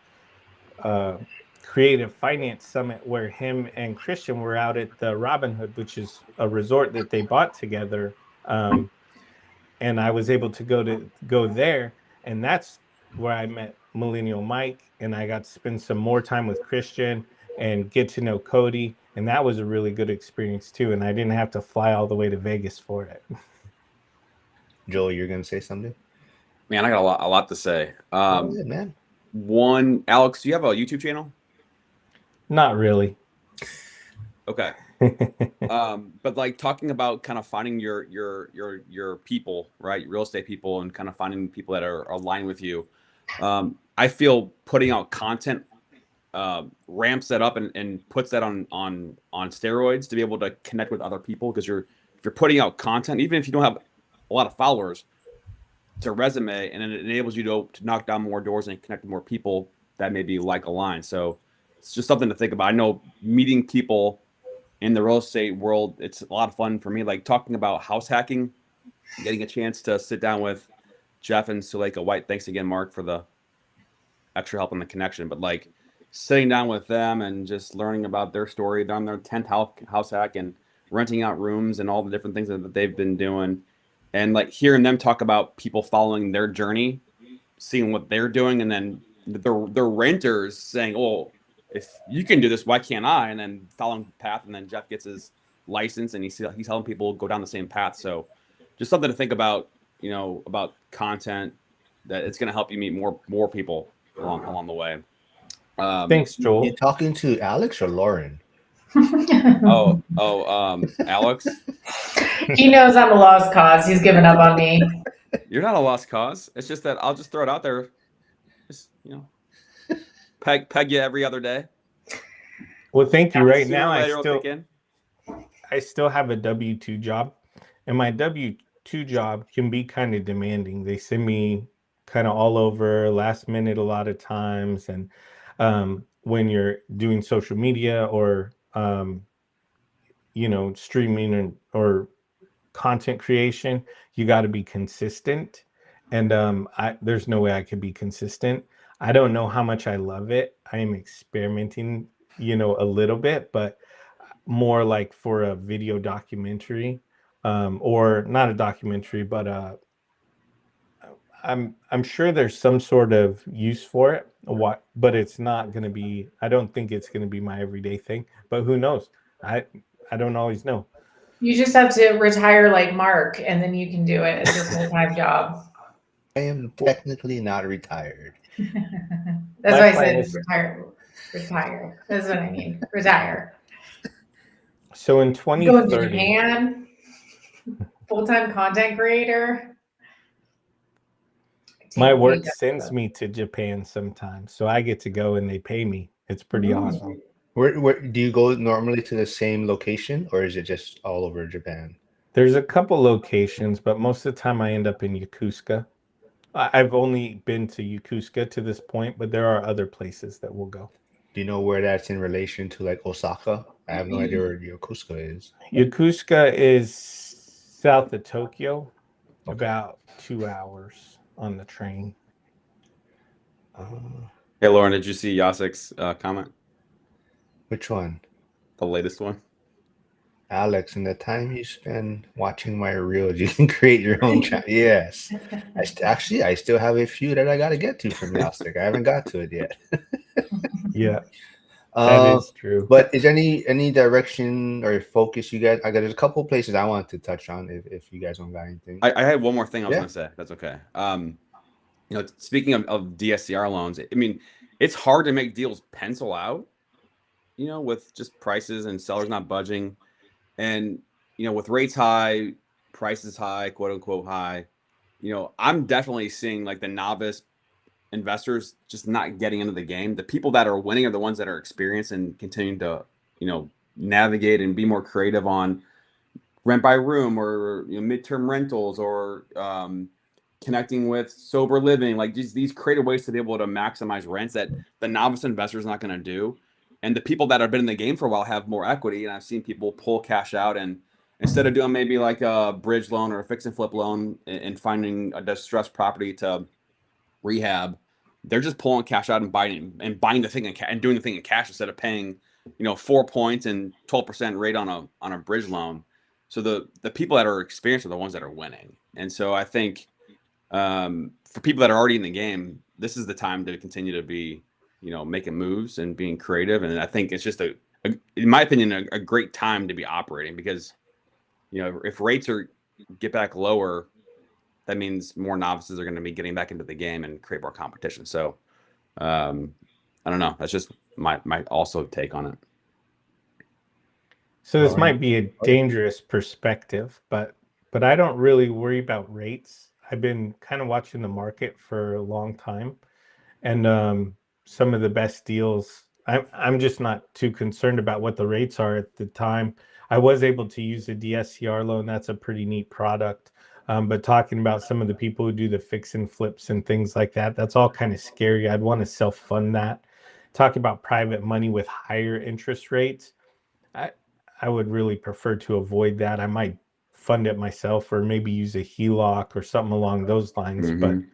creative finance summit where him and Christian were out at the Robin Hood, which is a resort that they bought together. and I was able to go there, and that's where I met Millennial Mike, and I got to spend some more time with Christian and get to know Cody, and that was a really good experience too. And I didn't have to fly all the way to Vegas for it. Joel, you're gonna say something? Man, I got a lot to say. Go ahead, man. One, Alex, do you have a YouTube channel? Not really. Okay. But like talking about kind of finding your people, right? Real estate people, and kind of finding people that are aligned with you. I feel putting out content ramps that up and puts that on steroids to be able to connect with other people, because if you're putting out content, even if you don't have a lot of followers, it's a resume, and it enables you to knock down more doors and connect with more people that maybe like aligned. So it's just something to think about. I know meeting people in the real estate world, it's a lot of fun for me. Like talking about house hacking, getting a chance to sit down with Jeff and Suleika White. Thanks again, Mark, for the extra help and the connection. But like sitting down with them and just learning about their story. They're on their 10th house hack and renting out rooms and all the different things that they've been doing. And like hearing them talk about people following their journey, seeing what they're doing, and then the renters saying, "Oh, if you can do this, why can't I?" And then following the path, and then Jeff gets his license, and he's helping people go down the same path. So, just something to think about, about content, that it's going to help you meet more people along the way. Thanks, Joel. You talking to Alex or Lauren? Alex. He knows I'm a lost cause. He's given up on me. You're not a lost cause. It's just that I'll just throw it out there. Just, peg you every other day. Well, thank you. Right now, I still have a W-2 job, and my W-2 job can be kind of demanding. They send me kind of all over, last minute a lot of times, and when you're doing social media or streaming or content creation, you got to be consistent, and there's no way I could be consistent. I don't know how much I love it. I am experimenting, a little bit, but more like for a video documentary, or not a documentary, but I'm sure there's some sort of use for it. But it's not going to be. I don't think it's going to be my everyday thing. But who knows? I don't always know. You just have to retire like Mark, and then you can do it as your full-time job. I am technically not retired. That's why I said retire. Retire. That's what I mean. Retire. So in Going to 2030, Japan, full-time content creator. my work sends me to Japan sometimes, so I get to go and they pay me. It's pretty awesome. Where do you go normally, to the same location, or is it just all over Japan? There's a couple locations, but most of the time I end up in Yokosuka. I've only been to Yokosuka to this point, but there are other places that we'll go. Do you know where that's in relation to like Osaka? I have no idea where Yokosuka is. Yokosuka is south of Tokyo, about 2 hours on the train. Hey, Lauren, did you see Yasek's comment? Which one? The latest one. Alex, in the time you spend watching my reels, you can create your own channel. Yes. I still have a few that I got to get to from Yasek. I haven't got to it yet. Yeah, that is true. But is any direction or focus you guys? There's a couple places I want to touch on if you guys don't got anything. I had one more thing I was going to say. That's okay. Speaking of DSCR loans, I mean, it's hard to make deals pencil out, with just prices and sellers not budging. And, with rates high, prices high, quote unquote high, I'm definitely seeing like the novice investors just not getting into the game. The people that are winning are the ones that are experienced and continuing to, navigate and be more creative on rent by room or midterm rentals or connecting with sober living, like these creative ways to be able to maximize rents that the novice investor is not going to do. And the people that have been in the game for a while have more equity. And I've seen people pull cash out, and instead of doing maybe like a bridge loan or a fix and flip loan and finding a distressed property to rehab, they're just pulling cash out and buying the thing and doing the thing in cash instead of paying, 4 points and 12% rate on a bridge loan. So the people that are experienced are the ones that are winning. And so I think for people that are already in the game, this is the time to continue to be, making moves and being creative. And I think it's just in my opinion, a great time to be operating because, if rates get back lower, that means more novices are going to be getting back into the game and create more competition. So I don't know. That's just my also take on it. So this All right. might be a dangerous perspective, but I don't really worry about rates. I've been kind of watching the market for a long time, and some of the best deals. I'm just not too concerned about what the rates are at the time. I was able to use the DSCR loan. That's a pretty neat product. But talking about some of the people who do the fix and flips and things like that, that's all kind of scary. I'd want to self-fund that. Talking about private money with higher interest rates, I would really prefer to avoid that. I might fund it myself or maybe use a HELOC or something along those lines. Mhm.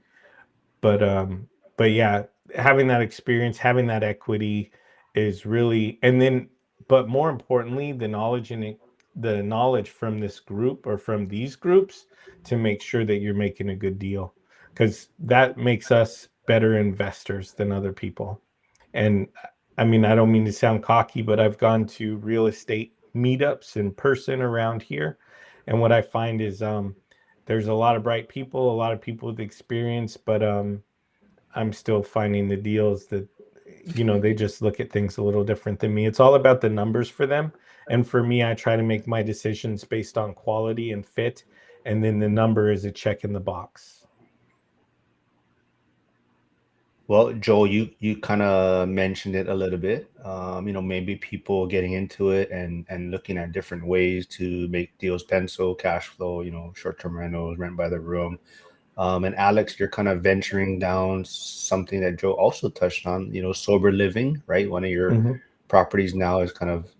But yeah, having that experience, having that equity is really, and then, but more importantly, the knowledge from this group or from these groups to make sure that you're making a good deal, because that makes us better investors than other people. And I mean, I don't mean to sound cocky, but I've gone to real estate meetups in person around here. And what I find is there's a lot of bright people, a lot of people with experience, but I'm still finding the deals that, they just look at things a little different than me. It's all about the numbers for them. And for me, I try to make my decisions based on quality and fit. And then the number is a check in the box. Well, Joel, you kind of mentioned it a little bit. Maybe people getting into it and looking at different ways to make deals pencil, cash flow, short-term rentals, rent by the room. And Alex, you're kind of venturing down something that Joe also touched on, sober living, right? One of your properties now is kind of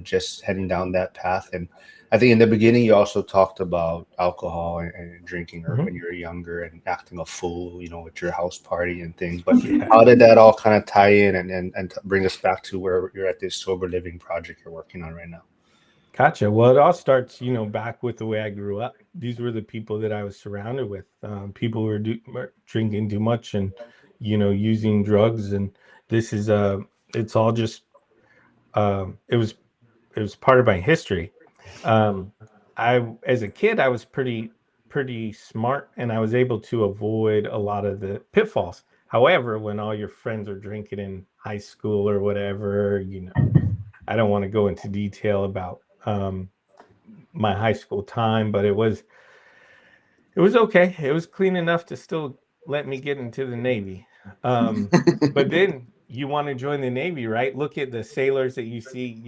just heading down that path. And I think in the beginning, you also talked about alcohol and drinking or when you were younger and acting a fool, with your house party and things. But how did that all kind of tie in and bring us back to where you're at this sober living project you're working on right now? Gotcha. Well, it all starts, back with the way I grew up. These were the people that I was surrounded with. People who were drinking too much and, using drugs. And this is it's all just it was part of my history. As a kid, I was pretty smart, and I was able to avoid a lot of the pitfalls. However, when all your friends are drinking in high school or whatever, I don't want to go into detail about my high school time, but it was okay. It was clean enough to still let me get into the Navy. But then you want to join the Navy, right? Look at the sailors that you see,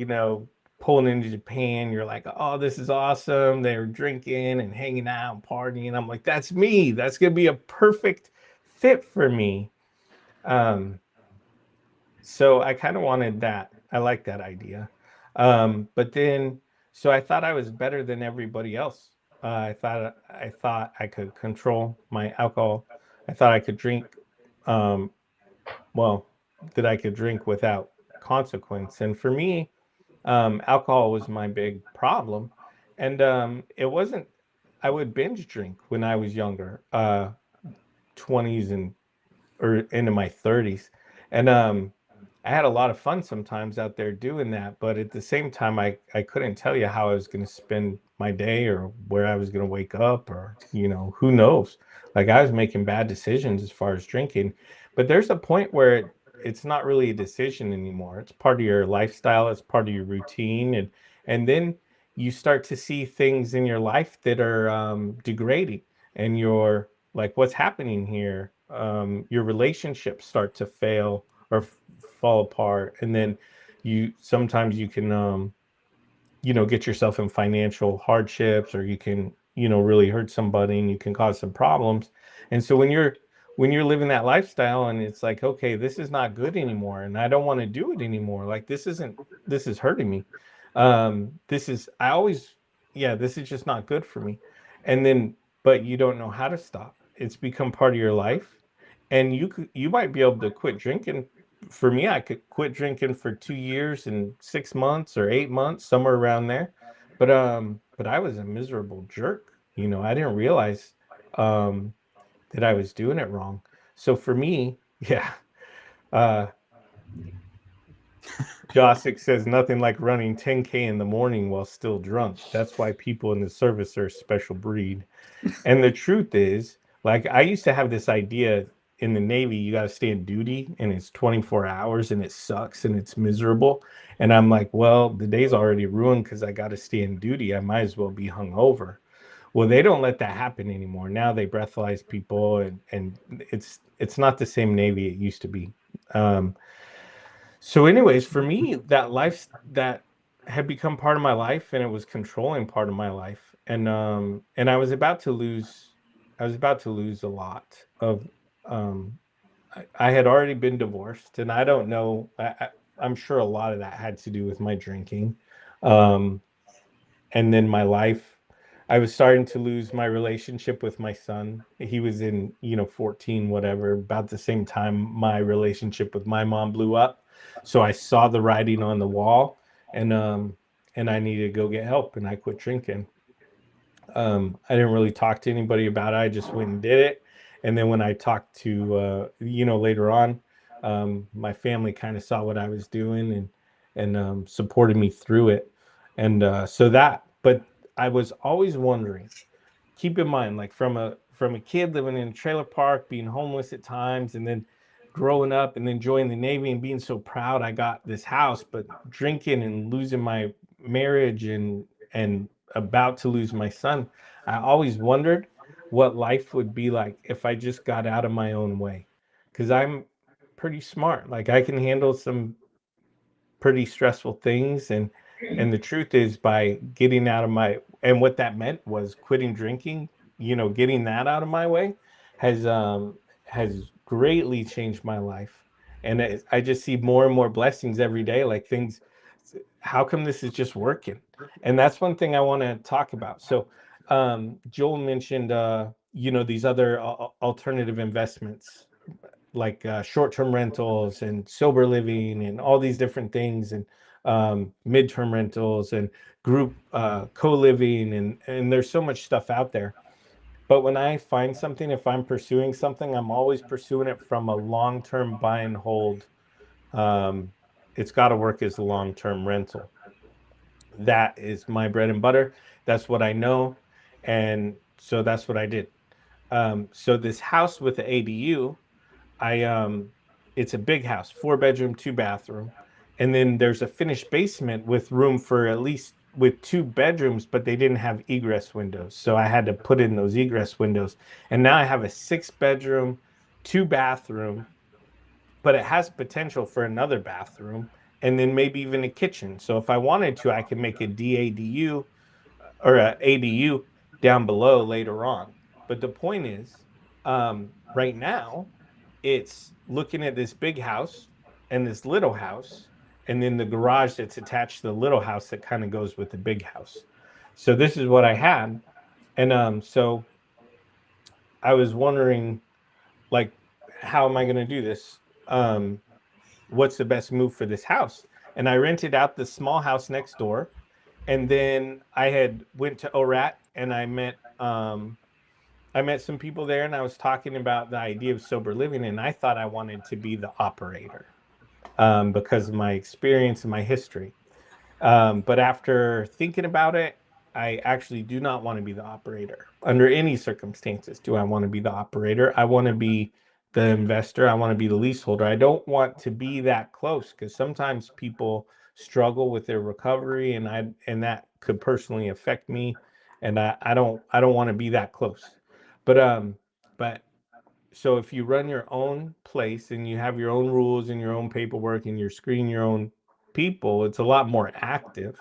pulling into Japan. You're like, oh, this is awesome. They're drinking and hanging out and partying. I'm like, that's me. That's going to be a perfect fit for me. So I kind of wanted that. I like that idea. But then, so I thought I was better than everybody else. I thought I could control my alcohol. I thought I could drink, well, that I could drink without consequence. And for me, alcohol was my big problem. And it wasn't, I would binge drink when I was younger, 20s or into my 30s. And I had a lot of fun sometimes out there doing that. But at the same time, I couldn't tell you how I was going to spend my day or where I was going to wake up or, who knows. Like I was making bad decisions as far as drinking. But there's a point where it's not really a decision anymore. It's part of your lifestyle. It's part of your routine. And then you start to see things in your life that are degrading. And you're like, what's happening here? Your relationships start to fail or fall apart, and then sometimes you can get yourself in financial hardships, or you can really hurt somebody, and you can cause some problems. And so when you're living that lifestyle, and it's like, okay, this is not good anymore, and I don't want to do it anymore, like this is hurting me, this is just not good for me. And then, but you don't know how to stop. It's become part of your life. And you might be able to quit drinking. For me, I could quit drinking for 2 years and 6 months or 8 months, somewhere around there. But but I was a miserable jerk. I didn't realize that I was doing it wrong. So for me, yeah, uh, Josic says nothing like running 10K in the morning while still drunk. That's why people in the service are a special breed. And the truth is, like, I used to have this idea in the Navy, you got to stay in duty and it's 24 hours and it sucks and it's miserable. And I'm like, well, the day's already ruined because I got to stay in duty. I might as well be hungover. Well, they don't let that happen anymore. Now they breathalyze people, and it's not the same Navy it used to be. So anyways, for me, that life that had become part of my life, and it was controlling part of my life. And I was about to lose a lot of I had already been divorced, and I don't know, I'm sure a lot of that had to do with my drinking. Um, and then my life, I was starting to lose my relationship with my son. He was in 14, whatever, about the same time my relationship with my mom blew up. So I saw the writing on the wall, and I needed to go get help, and I quit drinking. I didn't really talk to anybody about it. I just went and did it. And then when I talked to later on, my family kind of saw what I was doing, and supported me through it. And but I was always wondering, keep in mind, like from a kid living in a trailer park, being homeless at times, and then growing up and then joining the Navy and being so proud I got this house, but drinking and losing my marriage and about to lose my son. I always wondered what life would be like if I just got out of my own way. Because I'm pretty smart. Like, I can handle some pretty stressful things, and the truth is, by getting out of my, and what that meant was quitting drinking, getting that out of my way has greatly changed my life. And I just see more and more blessings every day, like things, how come this is just working? And that's one thing I want to talk about. So Joel mentioned these other alternative investments, like short-term rentals and sober living and all these different things, and midterm rentals and group co-living, and there's so much stuff out there. But when I find something, if I'm pursuing something, I'm always pursuing it from a long-term buy and hold. It's got to work as a long-term rental. That is my bread and butter. That's what I know. And so that's what I did. So this house with the ADU, it's a big house, 4 bedroom, 2 bathroom. And then there's a finished basement with room for at least with 2 bedrooms, but they didn't have egress windows. So I had to put in those egress windows. And now I have a 6 bedroom, 2 bathroom, but it has potential for another bathroom and then maybe even a kitchen. So if I wanted to, I could make a DADU or a ADU down below later on. But the point is, right now, it's looking at this big house and this little house, and then the garage that's attached to the little house that kind of goes with the big house. So this is what I had. And so I was wondering, like, how am I going to do this? What's the best move for this house? And I rented out the small house next door. And then I had went to ORAT, and I met some people there, and I was talking about the idea of sober living, and I thought I wanted to be the operator because of my experience and my history. But after thinking about it, I actually do not want to be the operator under any circumstances. Do I want to be the operator? I want to be the investor. I want to be the leaseholder. I don't want to be that close, because sometimes people struggle with their recovery, and that could personally affect me. And I don't want to be that close. But so if you run your own place and you have your own rules and your own paperwork and you're screening your own people, it's a lot more active,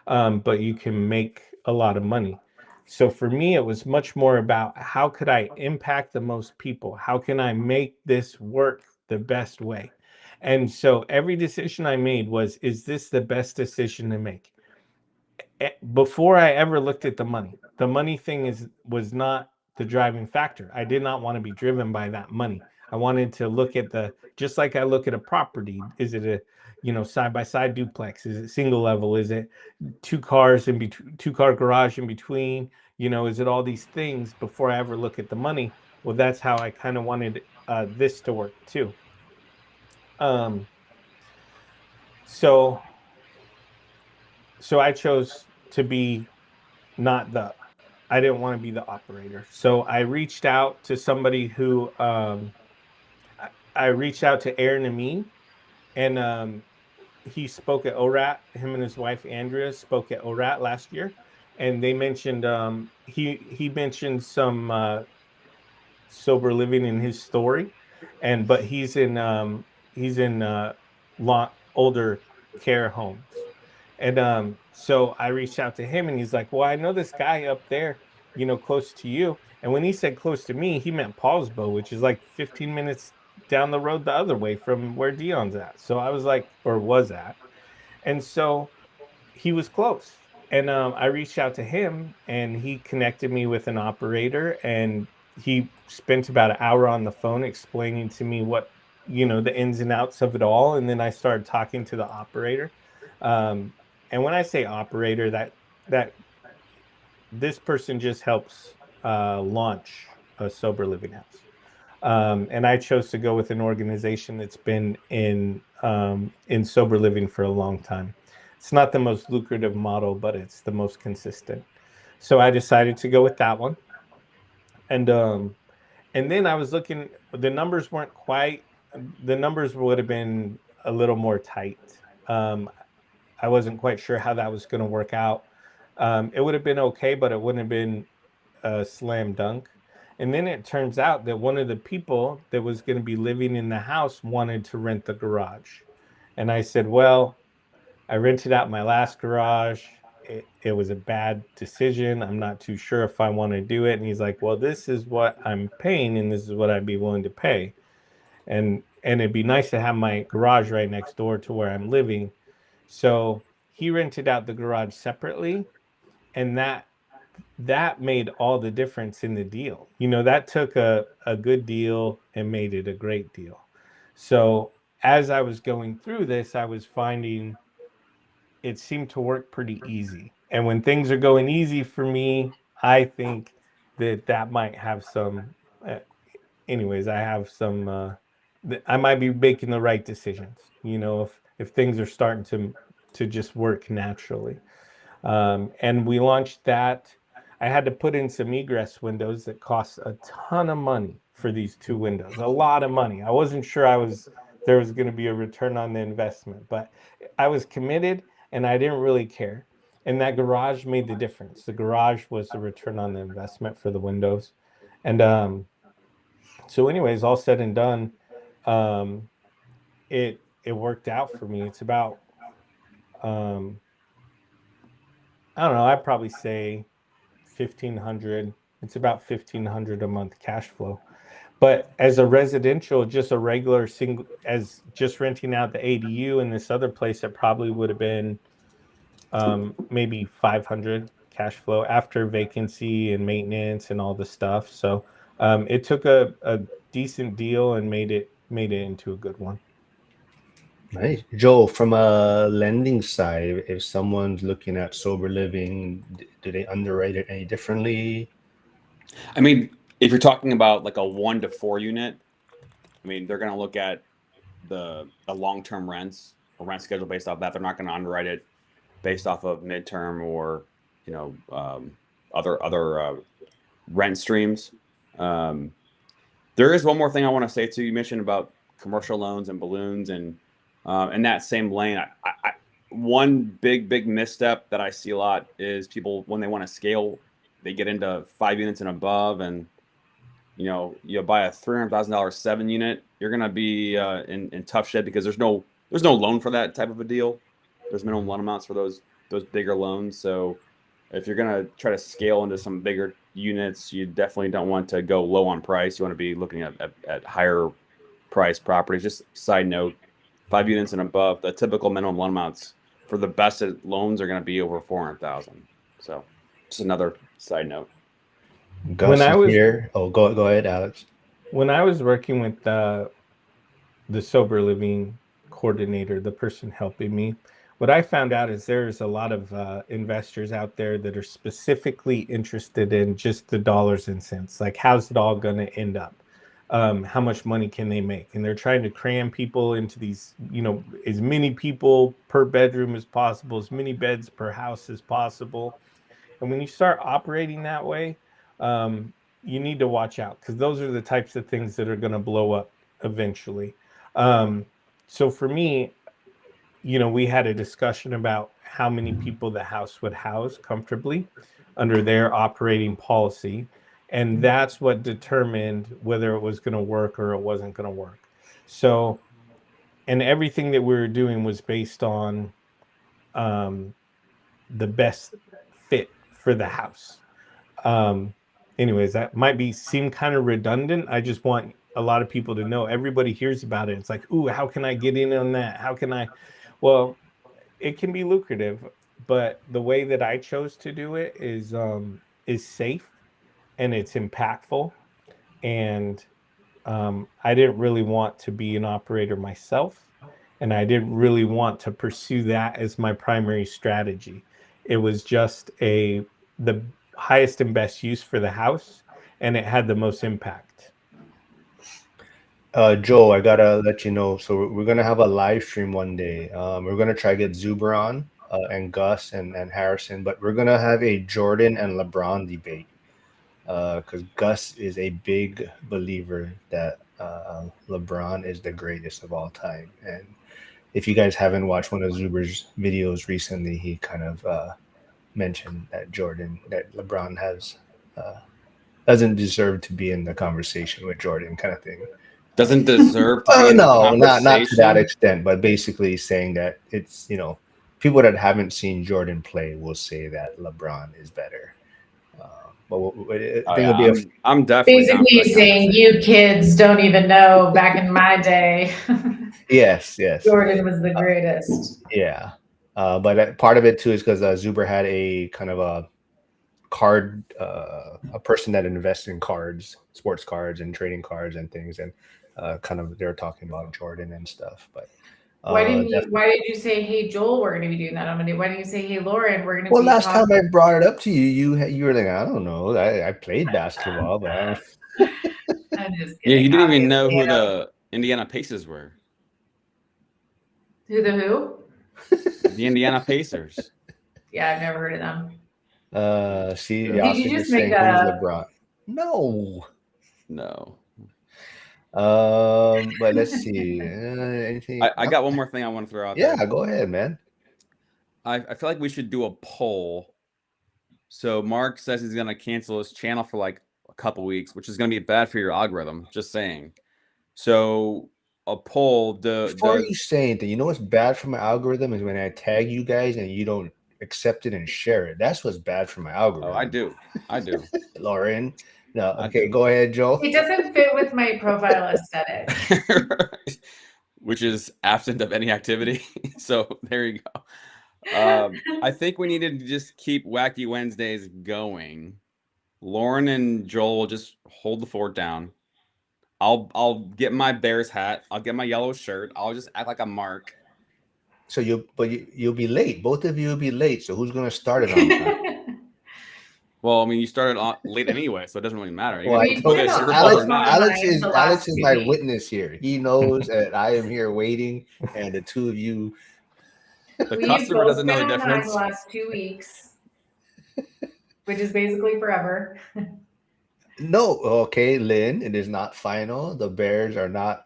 but you can make a lot of money. So for me, it was much more about, how could I impact the most people? How can I make this work the best way? And so every decision I made was, is this the best decision to make? Before I ever looked at the money thing was not the driving factor. I did not want to be driven by that money. I wanted to look at just like I look at a property. Is it a, side by side duplex? Is it single level? Is it two cars in between, 2-car garage in between? Is it all these things before I ever look at the money? Well, that's how I kind of wanted this to work too. Um, so I chose to be not I didn't want to be the operator. So I reached out to somebody who, I reached out to Aaron Amin, and he spoke at ORAT. Him and his wife Andrea spoke at ORAT last year, and they mentioned he mentioned some sober living in his story, but he's in older care homes. And so I reached out to him, and he's like, well, I know this guy up there, close to you. And when he said close to me, he meant Paulsbo, which is like 15 minutes down the road the other way from where Dion's at. So I was like, or was at. And so he was close. And I reached out to him, and he connected me with an operator, and he spent about an hour on the phone explaining to me what, the ins and outs of it all. And then I started talking to the operator. And when I say operator, that this person just helps launch a sober living house. And I chose to go with an organization that's been in sober living for a long time. It's not the most lucrative model, but it's the most consistent. So I decided to go with that one. And then I was looking, the numbers weren't quite, the numbers would have been a little more tight. I wasn't quite sure how that was going to work out. It would have been okay, but it wouldn't have been a slam dunk. And then it turns out that one of the people that was going to be living in the house wanted to rent the garage. And I said, well, I rented out my last garage. It was a bad decision. I'm not too sure if I want to do it. And he's like, well, this is what I'm paying, and this is what I'd be willing to pay. And it'd be nice to have my garage right next door to where I'm living. So he rented out the garage separately, and that made all the difference in the deal. That took a good deal and made it a great deal. So as I was going through this, I was finding it seemed to work pretty easy. And when things are going easy for me, I think that might have some, anyways, I have some, I might be making the right decisions, if things are starting to just work naturally. And we launched that. I had to put in some egress windows that cost a ton of money for these 2 windows, a lot of money. I wasn't sure there was going to be a return on the investment, but I was committed and I didn't really care. And that garage made the difference. The garage was the return on the investment for the windows. And so anyways, all said and done, it worked out for me. It's about, I don't know, I'd probably say 1,500. It's about 1,500 a month cash flow. But as a residential, just a regular single, as just renting out the ADU in this other place, it probably would have been maybe 500 cash flow after vacancy and maintenance and all the stuff. So it took a decent deal and made it into a good one. Nice. Joel, from a lending side, if someone's looking at sober living, do they underwrite it any differently? I mean, if you're talking about like a 1 to 4 unit, I mean, they're going to look at the long-term rents or rent schedule based off that. They're not going to underwrite it based off of midterm or, other rent streams. There is one more thing I want to say too. You mentioned about commercial loans and balloons, and in that same lane, one big misstep that I see a lot is people, when they want to scale, they get into 5 units and above, and you buy a $300,000 7 unit, you're gonna be in tough shit because there's no loan for that type of a deal. There's minimum loan amounts for those bigger loans. So if you're gonna try to scale into some bigger units, you definitely don't want to go low on price. You want to be looking at higher price properties. Just side note, 5 units and above, the typical minimum loan amounts for the best loans are going to be over 400,000. So just another side note. Gus is here. Oh, go ahead, Alex. When I was working with the sober living coordinator, the person helping me, what I found out is there's a lot of investors out there that are specifically interested in just the dollars and cents. Like, how's it all going to end up? How much money can they make? And they're trying to cram people into these, as many people per bedroom as possible, as many beds per house as possible. And when you start operating that way, you need to watch out, because those are the types of things that are going to blow up eventually. So for me, we had a discussion about how many people the house would house comfortably under their operating policy. And that's what determined whether it was going to work or it wasn't going to work. So, and everything that we were doing was based on the best fit for the house. Anyways, that might seem kind of redundant. I just want a lot of people to know. Everybody hears about it. It's like, ooh, how can I get in on that? How can I? Well, it can be lucrative, but the way that I chose to do it is safe and it's impactful. And I didn't really want to be an operator myself, and I didn't really want to pursue that as my primary strategy. It was just the highest and best use for the house, and it had the most impact. Joe, I gotta let you know. So we're gonna have a live stream one day. We're gonna try to get Zuber on and Gus and Harrison, but we're gonna have a Jordan and LeBron debate. Because Gus is a big believer that LeBron is the greatest of all time. And if you guys haven't watched one of Zuber's videos recently, he kind of mentioned that LeBron doesn't deserve to be in the conversation with Jordan, kind of thing. Doesn't deserve to be Oh in the no, not to that conversation? extent, but basically saying that it's people that haven't seen Jordan play will say that LeBron is better. But I Oh, think yeah, it'll be I'm definitely down for Basically that saying conversation. you kids don't even know back in my day, yes. Jordan was the greatest. Yeah. But part of it too is because Zuber had a kind of a card, a person that invests in cards, sports cards and trading cards and things, and kind of they're talking about Jordan and stuff. But Why did you say, hey Joel, we're gonna be doing that on Monday? Why didn't you say, hey Lauren, we're gonna well, be last time talking? I brought it up to you, you were like, I don't know, I played basketball, but I don't. I'm just Yeah, kidding. you didn't even know Obviously, who the Indiana Pacers were. Who the who? The Indiana Pacers. Yeah, I've never heard of them. See, Yeah. y'all Did you just just make saying that who's up? LeBron. No. No. But let's see. Anything? I got one more thing I want to throw out Yeah, there. go ahead, man. I feel like we should do a poll. So Mark says he's going to cancel his channel for like a couple weeks, which is going to be bad for your algorithm. Just saying. So a poll. Before you say anything, you know what's bad for my algorithm is when I tag you guys and you don't accept it and share it. That's what's bad for my algorithm. Oh, I do. Lauren. No, I okay, do. go ahead, Joe. It doesn't fit with my profile aesthetic. Which is absent of any activity. So there you go. I think we need to just keep Wacky Wednesdays going. Lauren and Joel will just hold the fort down. I'll get my Bears hat. I'll get my yellow shirt. I'll just act like I'm Mark. So you'll be late. Both of you will be late. So who's gonna start it on time? Well, I mean, you started late anyway, so it doesn't really matter. Well, I told Whether it's you, your fault or not. Alex the last is 2 my weeks. witness here. He knows that I am here waiting, and the two of you. The We've customer both doesn't know been the on time difference. the last 2 weeks, which is basically forever. No, okay, Lynn, it is not final. The Bears are not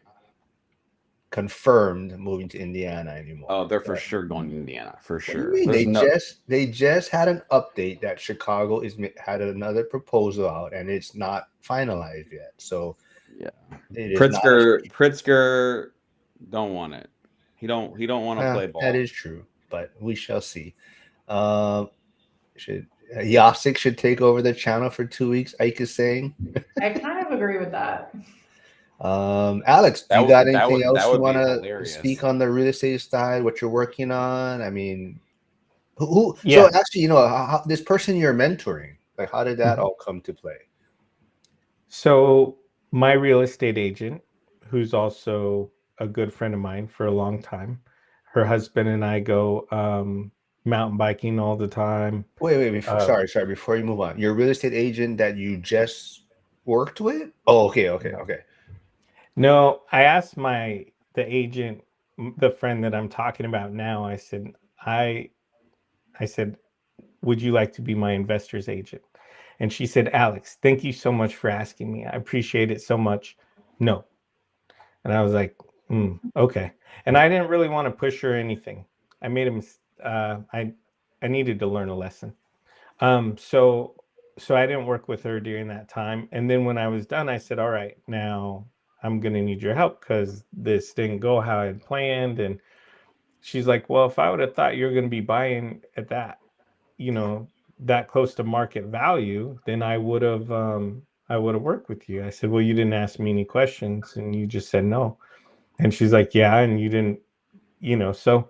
confirmed moving to Indiana anymore. Oh, they're for sure going to Indiana, for What do sure. you mean? There's They just had an update that Chicago had another proposal out, and it's not finalized yet. So yeah, it is not Pritzker don't want it. He don't want to play ball. That is true, but we shall see. Should Yasik should take over the channel for 2 weeks? Ike is saying. I kind of agree with that. Alex, do you got anything else you want to speak on the real estate side? What you're working on? I mean, who? Yeah. So actually, how, this person you're mentoring, like, how did that all come to play? So my real estate agent, who's also a good friend of mine for a long time. Her husband and I go mountain biking all the time. Wait. Before, sorry. Before you move on, your real estate agent that you just worked with? Oh, okay. No, I asked the agent, the friend that I'm talking about now. I I said, would you like to be my investor's agent? And she said, Alex, thank you so much for asking me. I appreciate it so much. No. And I was like, okay. And I didn't really want to push her or anything. I made a I needed to learn a lesson. So I didn't work with her during that time. And then when I was done, I said, all right, now I'm gonna need your help because this didn't go how I had planned. And she's like, well, if I would have thought you were gonna be buying at that, you know, that close to market value, then I would have worked with you. I said, well, you didn't ask me any questions and you just said no. And she's like, yeah, and you didn't, so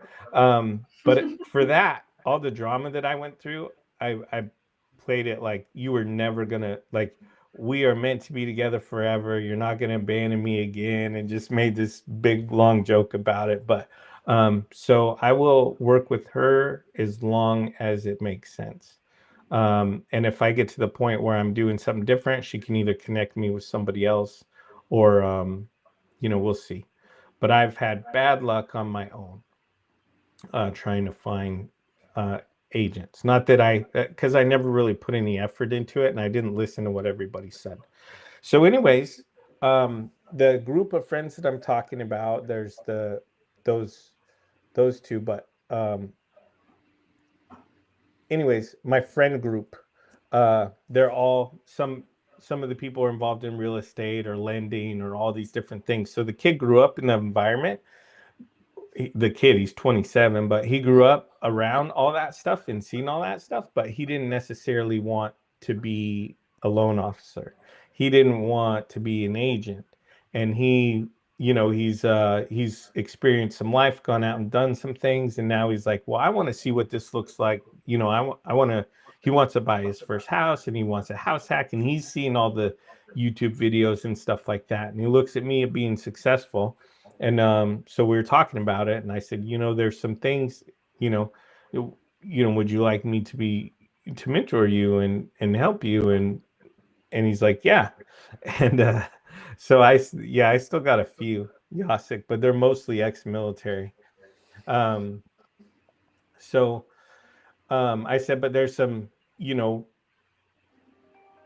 but for that, all the drama that I went through, I played it like you were never gonna, like, we are meant to be together forever, you're not gonna abandon me again, and just made this big long joke about it. But so I will work with her as long as it makes sense. And if I get to the point where I'm doing something different, she can either connect me with somebody else or we'll see. But I've had bad luck on my own trying to find agents. Not that because I never really put any effort into it and I didn't listen to what everybody said. So anyways, the group of friends that I'm talking about, there's those two, but anyways, my friend group, they're all, some of the people are involved in real estate or lending or all these different things. So the kid grew up in the environment. He's 27, but he grew up around all that stuff and seen all that stuff, but he didn't necessarily want to be a loan officer. He didn't want to be an agent. And he's experienced some life, gone out and done some things, and now he's like, well, I want to see what this looks like. He wants to buy his first house and he wants a house hack, and he's seen all the YouTube videos and stuff like that. And he looks at me being successful. And so we were talking about it, and I said, there's some things, would you like me to mentor you and help you? And he's like, yeah. And so I still got a few Yasik, but they're mostly ex-military. So I said, but there's some,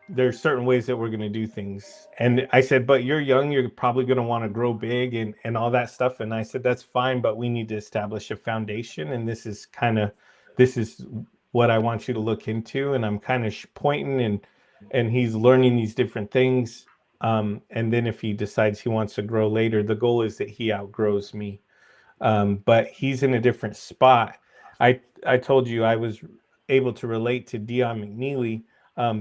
there's certain ways that we're going to do things. And I said, but you're young, you're probably going to want to grow big and all that stuff. And I said, that's fine, but we need to establish a foundation. And this is what I want you to look into. And I'm kind of pointing, and he's learning these different things. And then if he decides he wants to grow later, the goal is that he outgrows me. But he's in a different spot. I told you I was able to relate to Dion McNeely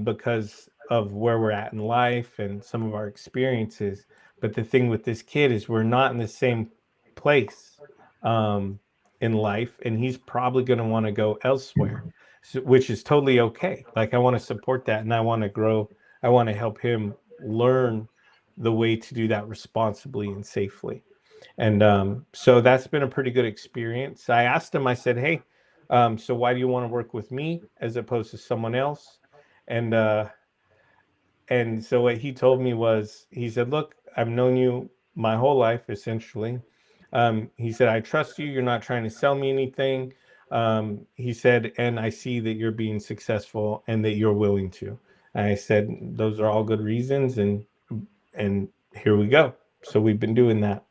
because of where we're at in life and some of our experiences. But the thing with this kid is we're not in the same place in life, and he's probably going to want to go elsewhere, which is totally okay. Like, I want to support that, and I want to grow. I want to help him learn the way to do that responsibly and safely. And so that's been a pretty good experience. I asked him, I said, hey, so why do you want to work with me as opposed to someone else? And so what he told me was, he said, look, I've known you my whole life, essentially. He said, I trust you. You're not trying to sell me anything. He said, and I see that you're being successful and that you're willing to. And I said, those are all good reasons. And here we go. So we've been doing that.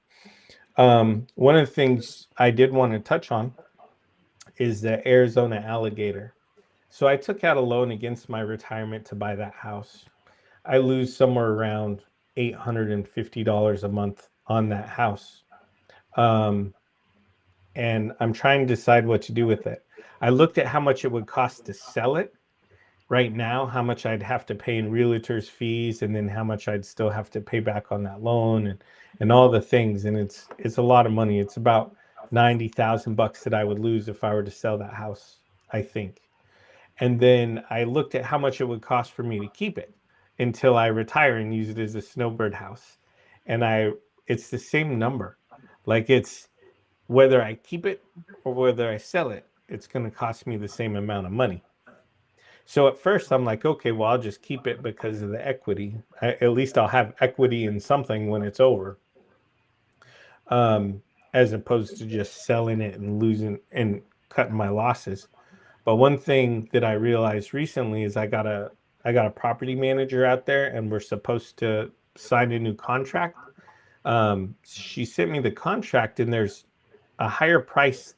One of the things I did want to touch on is the Arizona alligator. So I took out a loan against my retirement to buy that house. I lose somewhere around $850 a month on that house. And I'm trying to decide what to do with it. I looked at how much it would cost to sell it right now, how much I'd have to pay in realtors fees, and then how much I'd still have to pay back on that loan and all the things. And it's a lot of money. It's about $90,000 that I would lose if I were to sell that house, I think. And then I looked at how much it would cost for me to keep it. until I retire and use it as a snowbird house. And it's the same number. Like, it's whether I keep it or whether I sell it, it's going to cost me the same amount of money. So at first I'm like, okay, well, I'll just keep it because of the equity. At least I'll have equity in something when it's over, as opposed to just selling it and losing and cutting my losses. But one thing that I realized recently is I got a property manager out there, and we're supposed to sign a new contract. She sent me the contract, and there's a higher price.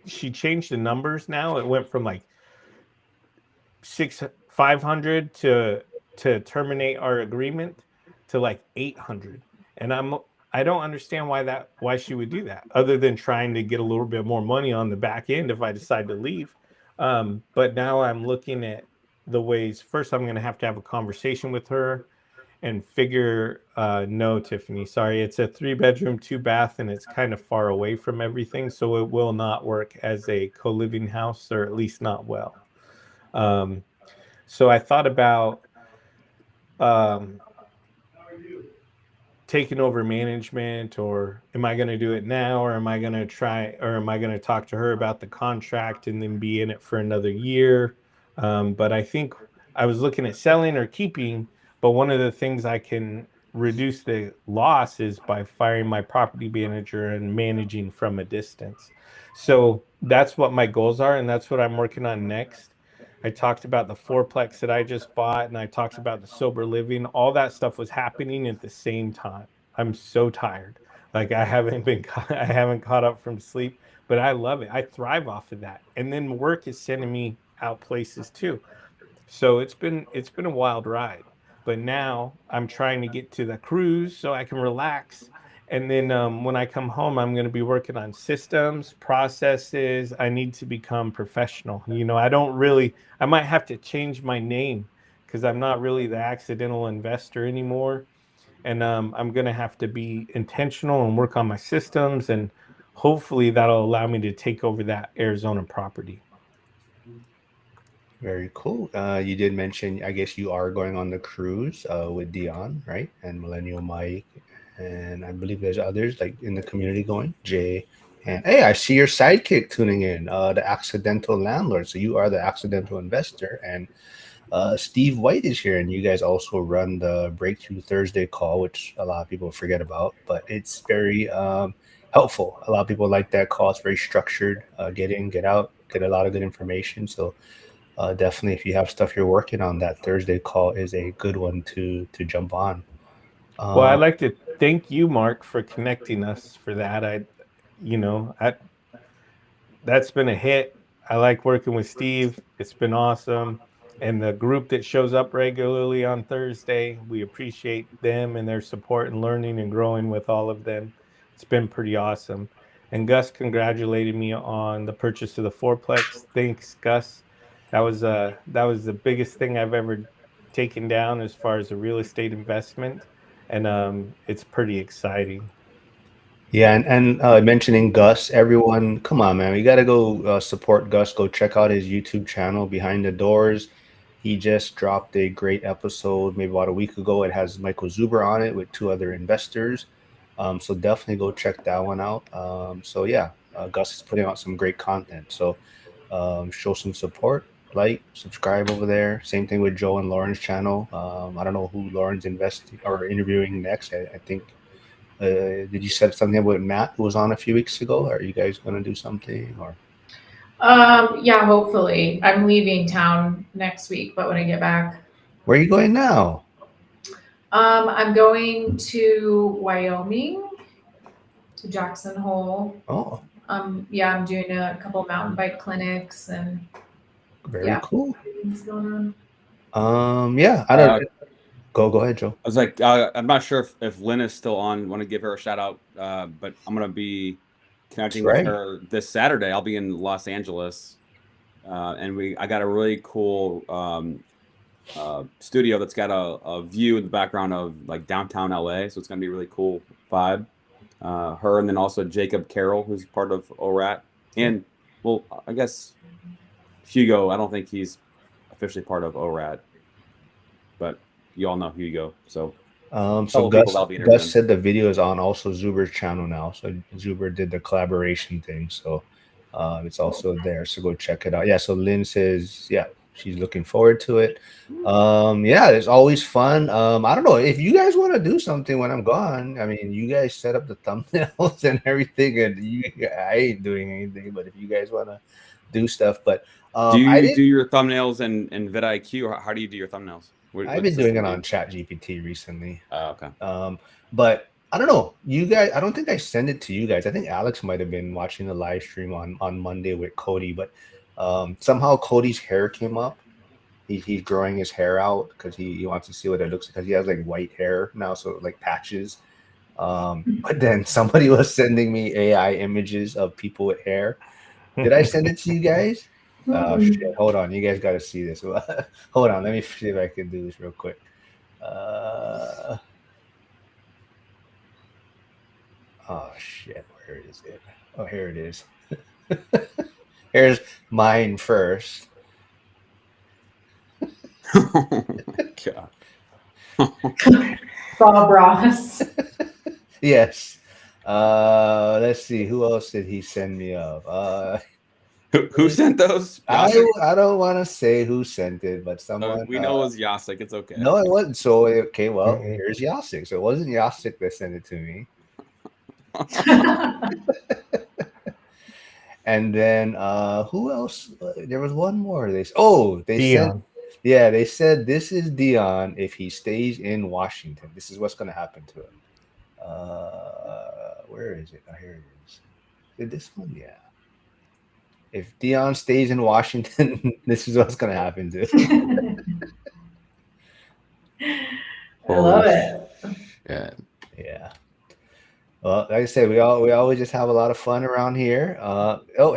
She changed the numbers now. It went from like 500 to terminate our agreement to like 800. And I don't understand why she would do that, other than trying to get a little bit more money on the back end if I decide to leave. But now I'm looking at the ways. First, I'm going to have a conversation with her and figure. No, Tiffany, sorry, it's a 3-bedroom, 2-bath, and it's kind of far away from everything, so it will not work as a co-living house, or at least not well. So I thought about taking over management, or am I going to do it now, or am I going to talk to her about the contract and then be in it for another year? But I think I was looking at selling or keeping, but one of the things I can reduce the loss is by firing my property manager and managing from a distance. So that's what my goals are, and that's what I'm working on next. I talked about the fourplex that I just bought, and I talked about the sober living. All that stuff was happening at the same time. I'm so tired. Like, I haven't caught up from sleep, but I love it. I thrive off of that. And then work is sending me out places too. So it's been a wild ride. But now I'm trying to get to the cruise so I can relax. And then when I come home, I'm going to be working on systems, processes. I need to become professional. I might have to change my name because I'm not really the accidental investor anymore. And I'm going to have to be intentional and work on my systems. And hopefully that'll allow me to take over that Arizona property. Very cool. You did mention, I guess you are going on the cruise with Dion, right? And Millennial Mike, and I believe there's others like in the community going. Jay, and hey, I see your sidekick tuning in, the accidental landlord. So you are the accidental investor, and Steve White is here, and you guys also run the Breakthrough Thursday call, which a lot of people forget about, but it's very helpful. A lot of people like that call. It's very structured. Get in, get out, get a lot of good information. So definitely, if you have stuff you're working on, that Thursday call is a good one to jump on. Well, I'd like to thank you, Mark, for connecting us for that. That's been a hit. I like working with Steve. It's been awesome. And the group that shows up regularly on Thursday, we appreciate them and their support and learning and growing with all of them. It's been pretty awesome. And Gus congratulated me on the purchase of the fourplex. Thanks, Gus. That was the biggest thing I've ever taken down as far as a real estate investment, and it's pretty exciting. Yeah, and mentioning Gus, everyone, come on, man, we got to go support Gus. Go check out his YouTube channel, Behind the Doors. He just dropped a great episode maybe about a week ago. It has Michael Zuber on it with 2 other investors. So definitely go check that one out. So yeah, Gus is putting out some great content. So show some support, like, subscribe over there. Same thing with Joe and Lauren's channel. I don't know who Lauren's investing or interviewing next. I think. Did you say something about Matt who was on a few weeks ago? Are you guys going to do something or? Yeah, hopefully. I'm leaving town next week, but when I get back, Where are you going now? I'm going to Wyoming, to Jackson Hole. Oh, Yeah, I'm doing a couple mountain bike clinics and very cool. things going Yeah, I don't. Go ahead, Joe. I was like, I'm not sure if Lynn is still on. Want to give her a shout out, but I'm gonna be connecting with her this Saturday. I'll be in Los Angeles, and I got a really cool studio that's got a view in the background of like downtown LA. So it's gonna be a really cool vibe. Her, and then also Jacob Carroll, who's part of ORAT, and well, I guess Hugo. I don't think he's officially part of ORAT, but you all know Hugo. So So fellow people that'll be interesting. Gus said the video is on also Zuber's channel now. So Zuber did the collaboration thing. So it's also there. So go check it out. Yeah. So Lynn says, yeah, she's looking forward to it. Yeah, it's always fun. I don't know if you guys want to do something when I'm gone. I mean, you guys set up the thumbnails and everything, and I ain't doing anything. But if you guys want to do stuff, but do you do your thumbnails in vidIQ, or how do you do your thumbnails? I've been doing it on ChatGPT recently. Oh, okay. But I don't know. You guys, I don't think I sent it to you guys. I think Alex might have been watching the live stream on Monday with Cody, but somehow Cody's hair came up. He's growing his hair out because he wants to see what it looks like, because he has like white hair now, so like patches. But then somebody was sending me AI images of people with hair. Did I send it to you guys? Oh shit! Hold on, you guys got to see this. Hold on, let me see if I can do this real quick. Oh shit! Where is it? Oh, here it is. Here's mine first. Oh my God. Bob Ross. Yes. Let's see. Who else did he send me of? Who sent those? I don't want to say who sent it, but someone. We know it was Yasik. It's okay. No, it wasn't. So okay, well, here's Yasik. So it wasn't Yasik that sent it to me. And then who else? There was one more. They Dion. they said this is Dion if he stays in Washington. This is what's going to happen to him. Where is it? Oh, here it is. Did this one? Yeah. If Dion stays in Washington, this is what's going to happen to him. I love it. Yeah. Yeah. Well, like I said, we always just have a lot of fun around here.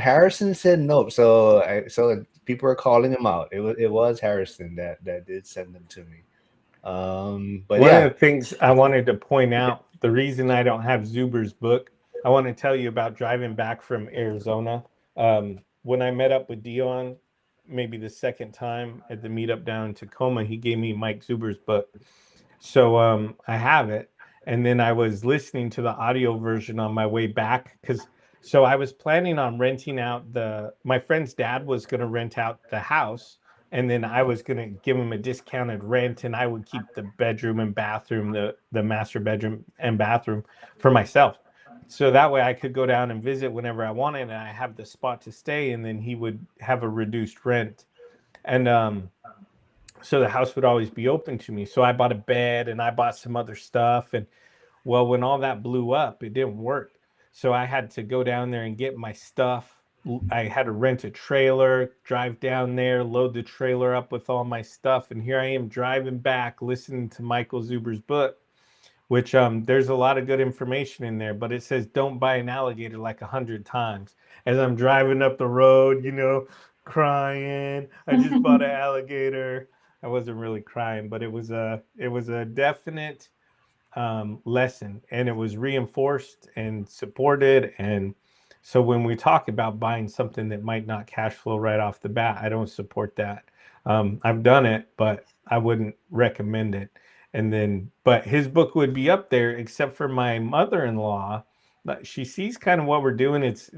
Harrison said no, so people are calling him out. It was Harrison that did send them to me. But One yeah, of the things I wanted to point out, the reason I don't have Zuber's book, I want to tell you about driving back from Arizona. When I met up with Dion, maybe the second time at the meetup down in Tacoma, he gave me Mike Zuber's book. So I have it. And then I was listening to the audio version on my way back, so I was planning on renting out my friend's dad was going to rent out the house, and then I was going to give him a discounted rent, and I would keep the bedroom and bathroom, the master bedroom and bathroom for myself. So that way I could go down and visit whenever I wanted, and I have the spot to stay, and then he would have a reduced rent. And so the house would always be open to me. So I bought a bed and I bought some other stuff. And well, when all that blew up, it didn't work. So I had to go down there and get my stuff. I had to rent a trailer, drive down there, load the trailer up with all my stuff. And here I am driving back, listening to Michael Zuber's book, which there's a lot of good information in there, but it says don't buy an alligator like 100 times. As I'm driving up the road, crying, I just bought an alligator. I wasn't really crying, but it was a definite lesson, and it was reinforced and supported. And so when we talk about buying something that might not cash flow right off the bat, I don't support that. I've done it, but I wouldn't recommend it. But his book would be up there, except for my mother-in-law. She sees kind of what we're doing. It's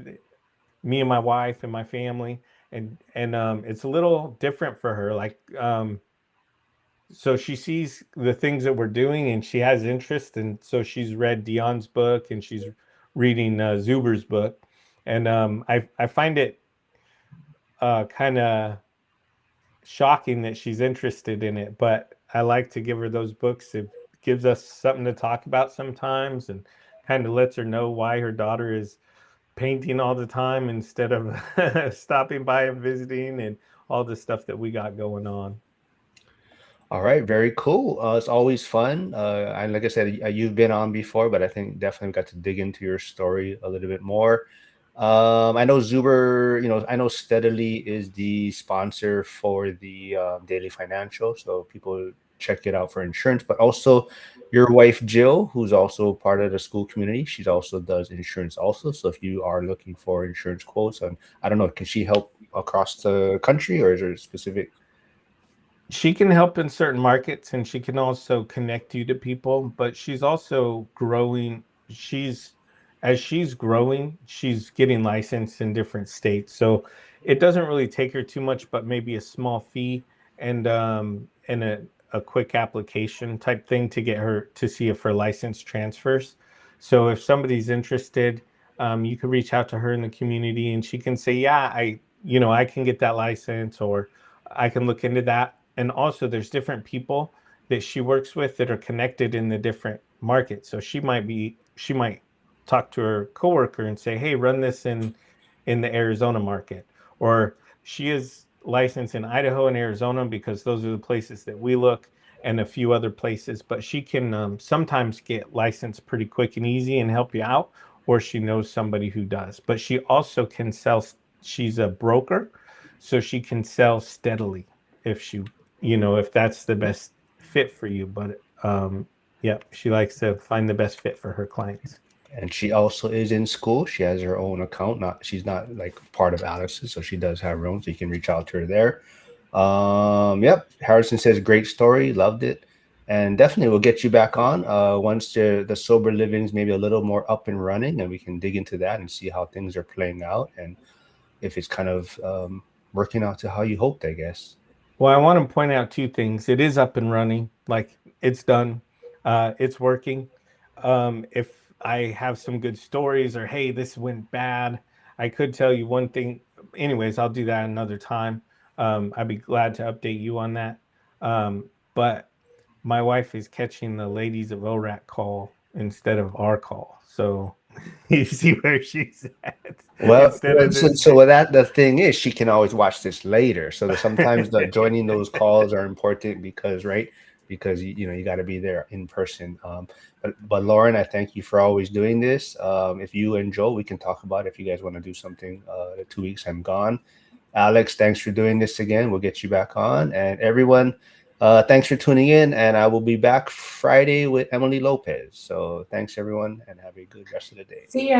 me and my wife and my family, and it's a little different for her. So she sees the things that we're doing, and she has interest, and so she's read Dion's book, and she's reading Zuber's book, and I find it kind of shocking that she's interested in it, but I like to give her those books. It gives us something to talk about sometimes, and kind of lets her know why her daughter is painting all the time instead of stopping by and visiting, and all the stuff that we got going on. All right, very cool. It's always fun. And like I said, you've been on before, but I think definitely got to dig into your story a little bit more. I know Zuber, I know Steadily is the sponsor for the Daily Financial, so people check it out for insurance. But also, your wife Jill, who's also part of the school community, she also does insurance also. So if you are looking for insurance quotes, and I don't know, can she help across the country, or is there a specific? She can help in certain markets, and she can also connect you to people, but she's also growing. As she's growing, she's getting licensed in different states. So it doesn't really take her too much, but maybe a small fee and a quick application type thing to get her to see if her license transfers. So if somebody's interested, you could reach out to her in the community and she can say, yeah, I can get that license, or I can look into that. And also there's different people that she works with that are connected in the different markets. So she might talk to her coworker and say, hey, run this in the Arizona market. Or she is licensed in Idaho and Arizona because those are the places that we look, and a few other places. But she can sometimes get licensed pretty quick and easy and help you out, or she knows somebody who does. But she also can sell. She's a broker, so she can sell steadily if if that's the best fit for you. But yeah, she likes to find the best fit for her clients. And she also is in school. She has her own account. She's not like part of Alex's, so she does have her own. So you can reach out to her there. Yep. Harrison says great story, loved it, and definitely we'll get you back on once the sober living's maybe a little more up and running, and we can dig into that and see how things are playing out and if it's kind of working out to how you hoped, I guess. Well, I want to point out two things. It is up and running, like it's done, it's working. If I have some good stories or hey, this went bad, I could tell you one thing. Anyways, I'll do that another time. I'd be glad to update you on that. But my wife is catching the ladies of ORAC call instead of our call. So you see where she's at. Well, Instead of this. so that the thing is, she can always watch this later. So sometimes the joining those calls are important because, right? Because you got to be there in person. But Lauren, I thank you for always doing this. If you and Joel, we can talk about it if you guys want to do something. The 2 weeks I'm gone. Alex, thanks for doing this again. We'll get you back on. And everyone, thanks for tuning in. And I will be back Friday with Emily Lopez. So thanks everyone, and have a good rest of the day. See ya.